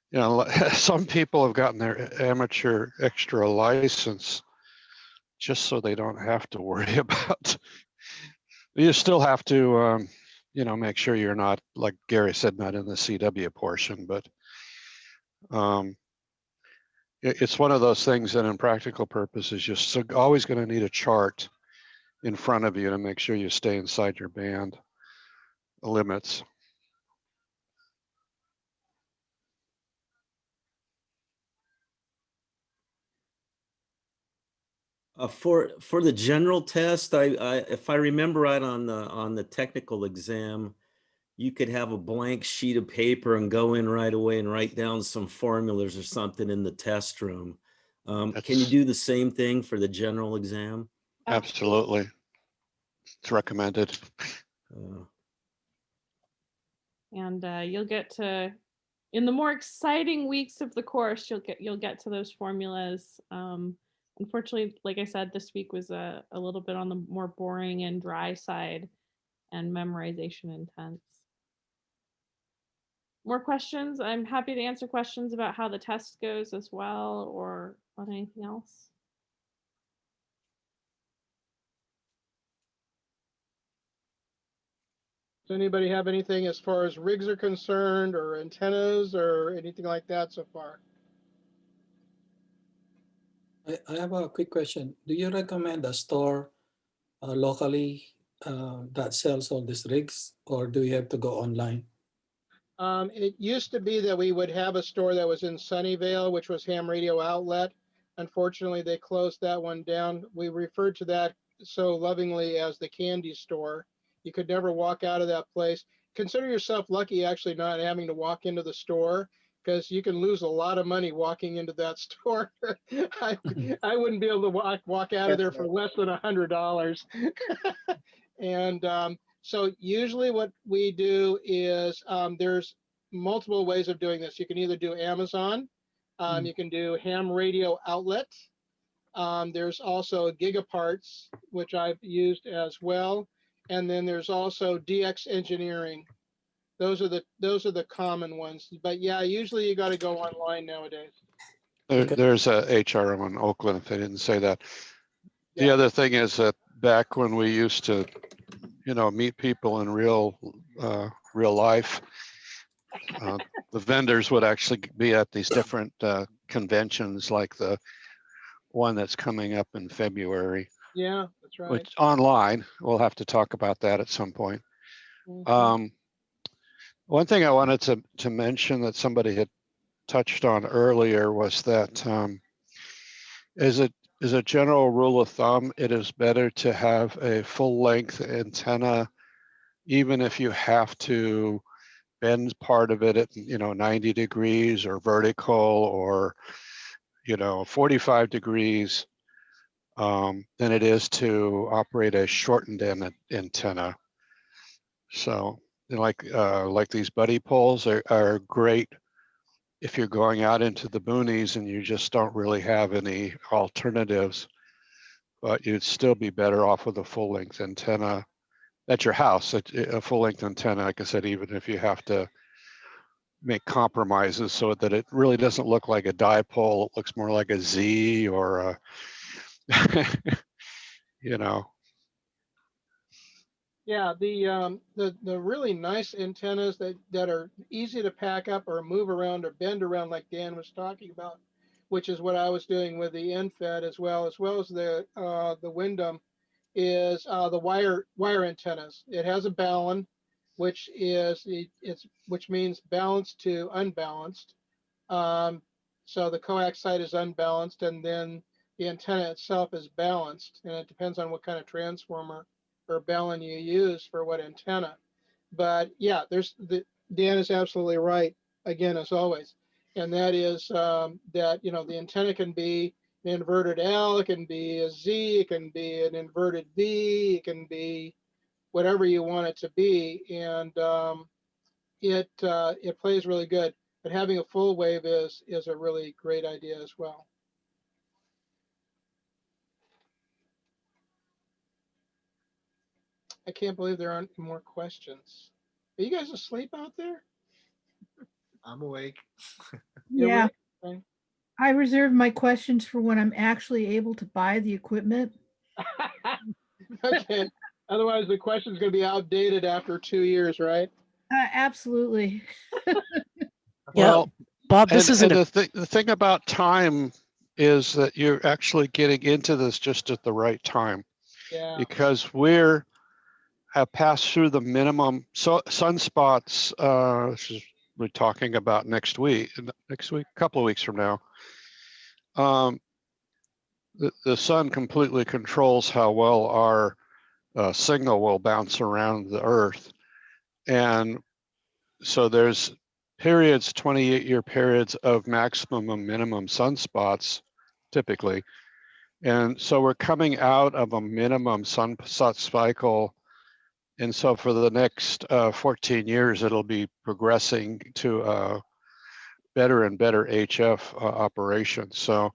You know, some people have gotten their amateur extra license just so they don't have to worry about. You still have to, you know, make sure you're not, like Gary said, not in the CW portion, but it's one of those things that in practical purposes, you're always going to need a chart in front of you to make sure you stay inside your band limits. For the general test, if I remember right on the technical exam, you could have a blank sheet of paper and go in right away and write down some formulas or something in the test room. Can you do the same thing for the general exam? Absolutely. It's recommended. And you'll get to, in the more exciting weeks of the course, you'll get to those formulas. Unfortunately, like I said, this week was a little bit on the more boring and dry side and memorization intense. More questions? I'm happy to answer questions about how the test goes as well, or on anything else. Does anybody have anything as far as rigs are concerned, or antennas, or anything like that so far? I have a quick question. Do you recommend a store locally that sells all these rigs, or do you have to go online? It used to be that we would have a store that was in Sunnyvale, which was Ham Radio Outlet. Unfortunately, they closed that one down. We referred to that so lovingly as the candy store. You could never walk out of that place. Consider yourself lucky actually not having to walk into the store, because you can lose a lot of money walking into that store. I wouldn't be able to walk out of there for less than $100. And so usually what we do is there's multiple ways of doing this. You can either do Amazon, you can do Ham Radio Outlet. There's also Gigaparts, which I've used as well. And then there's also DX Engineering. Those are the common ones. But yeah, usually you got to go online nowadays. There's a HRM in Oakland, if they didn't say that. The other thing is that back when we used to, meet people in real life, the vendors would actually be at these different conventions, like the one that's coming up in February. Yeah, that's right. Which online, we'll have to talk about that at some point. Mhm. One thing I wanted to mention that somebody had touched on earlier was that as a general rule of thumb, it is better to have a full length antenna, even if you have to bend part of it at 90 degrees or vertical or 45 degrees, than it is to operate a shortened antenna. So like these buddy poles are great if you're going out into the boonies and you just don't really have any alternatives, but you'd still be better off with a full length antenna at your house. A full length antenna, like I said, even if you have to make compromises so that it really doesn't look like a dipole, it looks more like a Z or a, Yeah, the really nice antennas that are easy to pack up or move around or bend around, like Dan was talking about, which is what I was doing with the NFED as well as the Wyndham, is the wire antennas. It has a balun, which means balanced to unbalanced. So the coax side is unbalanced, and then the antenna itself is balanced, and it depends on what kind of transformer or balun you use for what antenna. But yeah, Dan is absolutely right, again, as always. And that is that, the antenna can be an inverted L, it can be a Z, it can be an inverted V, it can be whatever you want it to be. And it plays really good. But having a full wave is a really great idea as well. I can't believe there aren't more questions. Are you guys asleep out there? I'm awake. Yeah. Okay. I reserve my questions for when I'm actually able to buy the equipment. Okay. Otherwise, the question's going to be outdated after 2 years, right? Absolutely. Well, Bob, this and isn't the thing about time is that you're actually getting into this just at the right time. Yeah. Because have passed through the minimum sunspots, which is we're talking about next week, a couple of weeks from now. The sun completely controls how well our signal will bounce around the Earth. And so there's 28-year periods of maximum and minimum sunspots, typically. And so we're coming out of a minimum sunspot cycle. And so for the next 14 years, it'll be progressing to better and better HF operations. So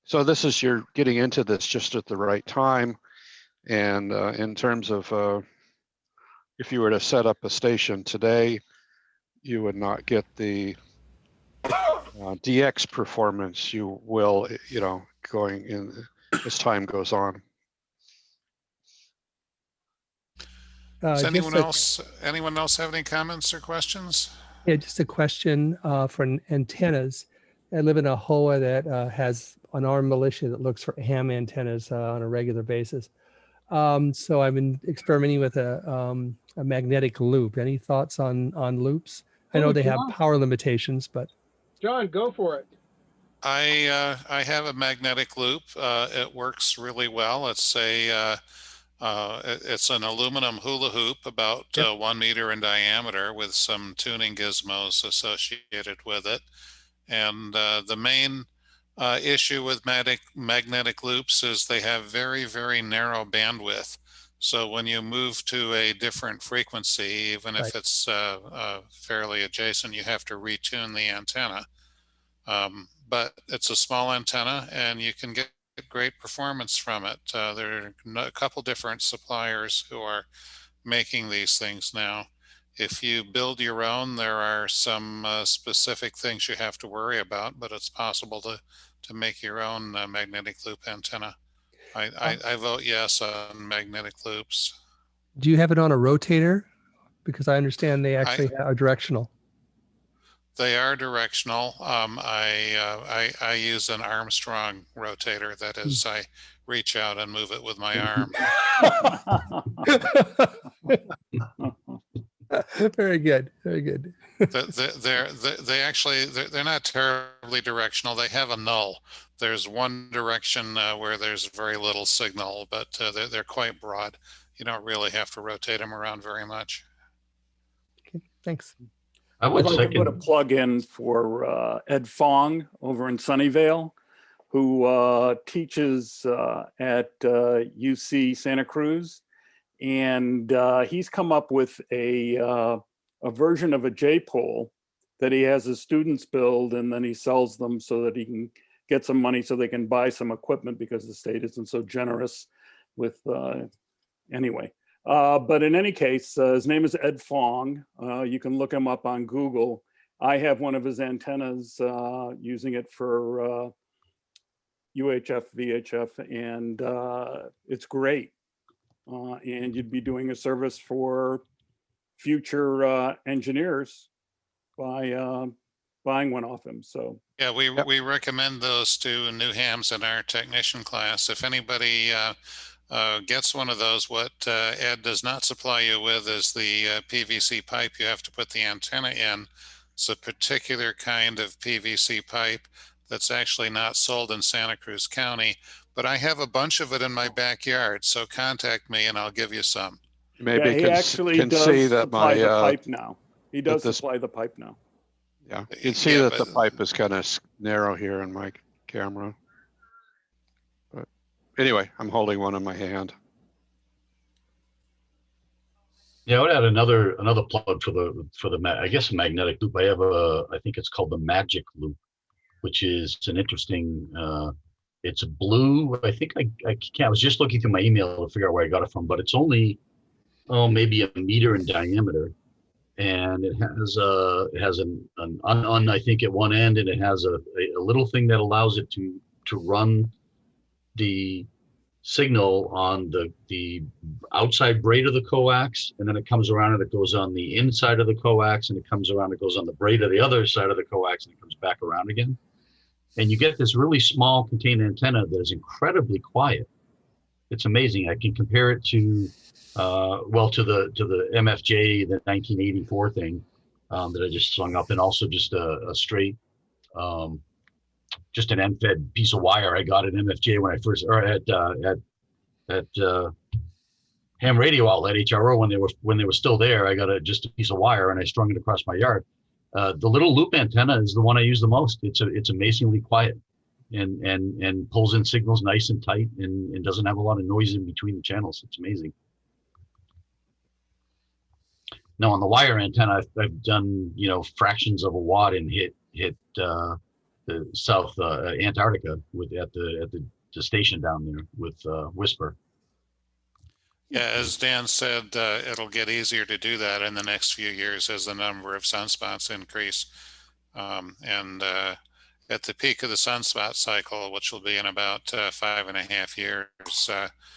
so this is, you're getting into this just at the right time. And in terms of if you were to set up a station today, you would not get the DX performance you will, going in as time goes on. Does anyone else have any comments or questions? Yeah, just a question for antennas. I live in a HOA that has an armed militia that looks for ham antennas on a regular basis. So I've been experimenting with a magnetic loop. Any thoughts on loops? I know they have power limitations, but John, go for it. I have a magnetic loop. It works really well. It's it's an aluminum hula hoop about 1 meter in diameter with some tuning gizmos associated with it. And the main issue with magnetic loops is they have very, very narrow bandwidth. So when you move to a different frequency, even if it's fairly adjacent, you have to retune the antenna. but it's a small antenna and you can get great performance from it. There are a couple different suppliers who are making these things now. If you build your own, there are some specific things you have to worry about, but it's possible to make your own magnetic loop antenna. I vote yes on magnetic loops. Do you have it on a rotator? Because I understand they actually are directional. They are directional. I use an Armstrong rotator. That is, I reach out and move it with my arm. Very good. Very good. They're not terribly directional. They have a null. There's one direction where there's very little signal, but they're quite broad. You don't really have to rotate them around very much. Okay, thanks. I I'd would like to put a second. plug in for Ed Fong over in Sunnyvale, who teaches at UC Santa Cruz. And he's come up with a version of a J-pole that he has his students build, and then he sells them so that he can get some money so they can buy some equipment because the state isn't so generous with, anyway. But in any case, his name is Ed Fong. You can look him up on Google. I have one of his antennas using it for UHF, VHF, and it's great. And you'd be doing a service for future engineers by buying one off him. So yeah, we recommend those to new hams in our technician class. If anybody gets one of those, what Ed does not supply you with is the PVC pipe you have to put the antenna in. It's a particular kind of PVC pipe that's actually not sold in Santa Cruz County, but I have a bunch of it in my backyard, so contact me and I'll give you some. Maybe yeah, he actually can does see that supply my the pipe now. He does this- supply the pipe now. yeah, you can see that the pipe is kind of narrow here in my camera. But anyway, I'm holding one in my hand. Yeah, I would add another plug for the I guess a magnetic loop. I have I think it's called the Magic Loop, which is an interesting. It's blue. I think I was just looking through my email to figure out where I got it from, but it's only maybe a meter in diameter, and it has an I think at one end, and it has a little thing that allows it to run the signal on the outside braid of the coax, and then it comes around and it goes on the inside of the coax, and it comes around, it goes on the braid of the other side of the coax, and it comes back around again. And you get this really small contained antenna that is incredibly quiet. It's amazing. I can compare it to the MFJ, the 1984 thing that I just slung up, and also just a straight, just an end-fed piece of wire I got at MFJ when I first, or at ham radio outlet HRO when they were still there. I got just a piece of wire and I strung it across my yard. The little loop antenna is the one I use the most. It's amazingly quiet and pulls in signals nice and tight and doesn't have a lot of noise in between the channels. It's amazing. Now on the wire antenna, I've done fractions of a watt and hit the South Antarctica at the station down there with Whisper. Yeah, as Dan said, it'll get easier to do that in the next few years as the number of sunspots increase. And at the peak of the sunspot cycle, which will be in about 5.5 years,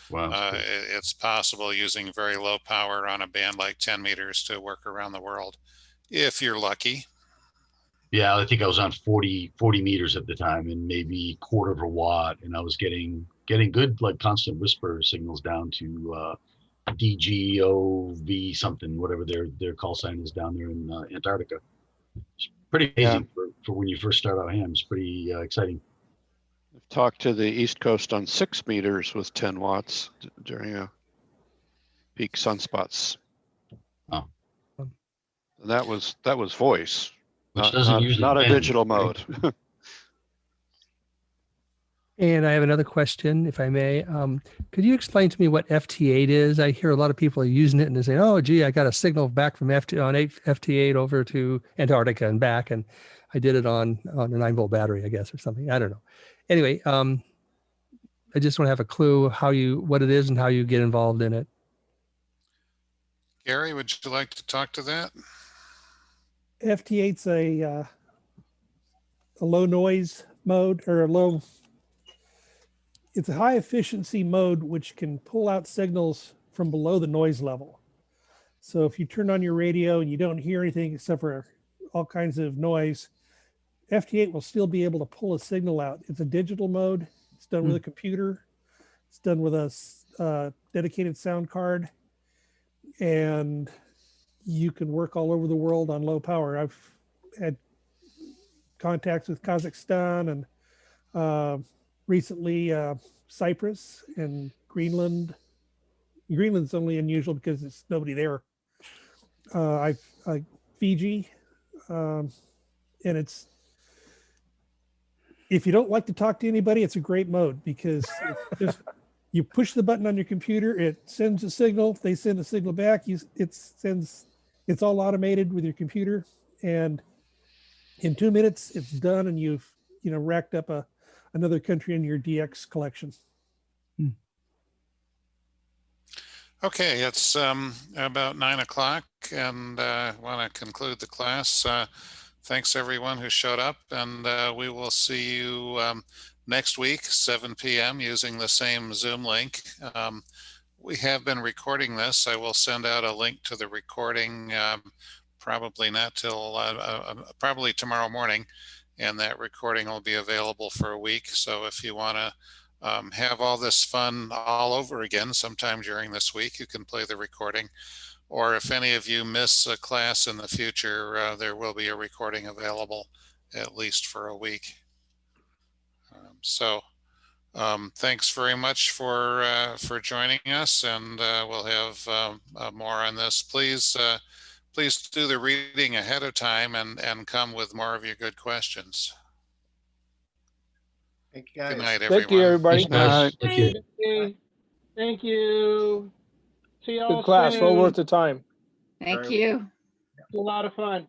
it's possible using very low power on a band like 10 meters to work around the world, if you're lucky. Yeah, I think I was on 40 meters at the time and maybe quarter of a watt, and I was getting good like constant whisper signals down to DGOV something, whatever their call sign is down there in Antarctica. It's pretty amazing for when you first start out ham. It's pretty exciting. I've talked to the East Coast on 6 meters with 10 watts during peak sunspots. Oh, and that was voice. Which doesn't usually not a bend, digital right? mode. And I have another question, if I may. Could you explain to me what FT8 is? I hear a lot of people are using it and they say, "Oh, gee, I got a signal back from FT8 over to Antarctica and back." And I did it on a 9-volt battery, I guess, or something. I don't know. Anyway, I just want to have a clue what it is and how you get involved in it. Gary, would you like to talk to that? FT8's a low noise mode, or it's a high efficiency mode which can pull out signals from below the noise level. So if you turn on your radio and you don't hear anything except for all kinds of noise, FT8 will still be able to pull a signal out. It's a digital mode. It's done with a computer. It's done with a dedicated sound card. And you can work all over the world on low power. I've had contacts with Kazakhstan and recently Cyprus and Greenland. Greenland's only unusual because it's nobody there. Fiji, and it's, if you don't like to talk to anybody, it's a great mode because it's just, you push the button on your computer, it sends a signal, they send a signal back, it's all automated with your computer, and in 2 minutes it's done, and you've racked up another country in your DX collection. Okay, it's about 9 o'clock, and I want to conclude the class. Thanks everyone who showed up, and we will see you next week, 7 p.m. using the same Zoom link. We have been recording this. I will send out a link to the recording probably not till probably tomorrow morning, and that recording will be available for a week. So if you want to have all this fun all over again sometime during this week, you can play the recording. Or if any of you miss a class in the future, there will be a recording available at least for a week. Thanks very much for joining us, and we'll have more on this. Please do the reading ahead of time and come with more of your good questions. Thank you, guys. Good night, everyone. Thank you, everybody. Thanks, guys. Thank you. Thank you. See y'all Good class, well soon. worth the time. Thank Very you. It's a lot of fun.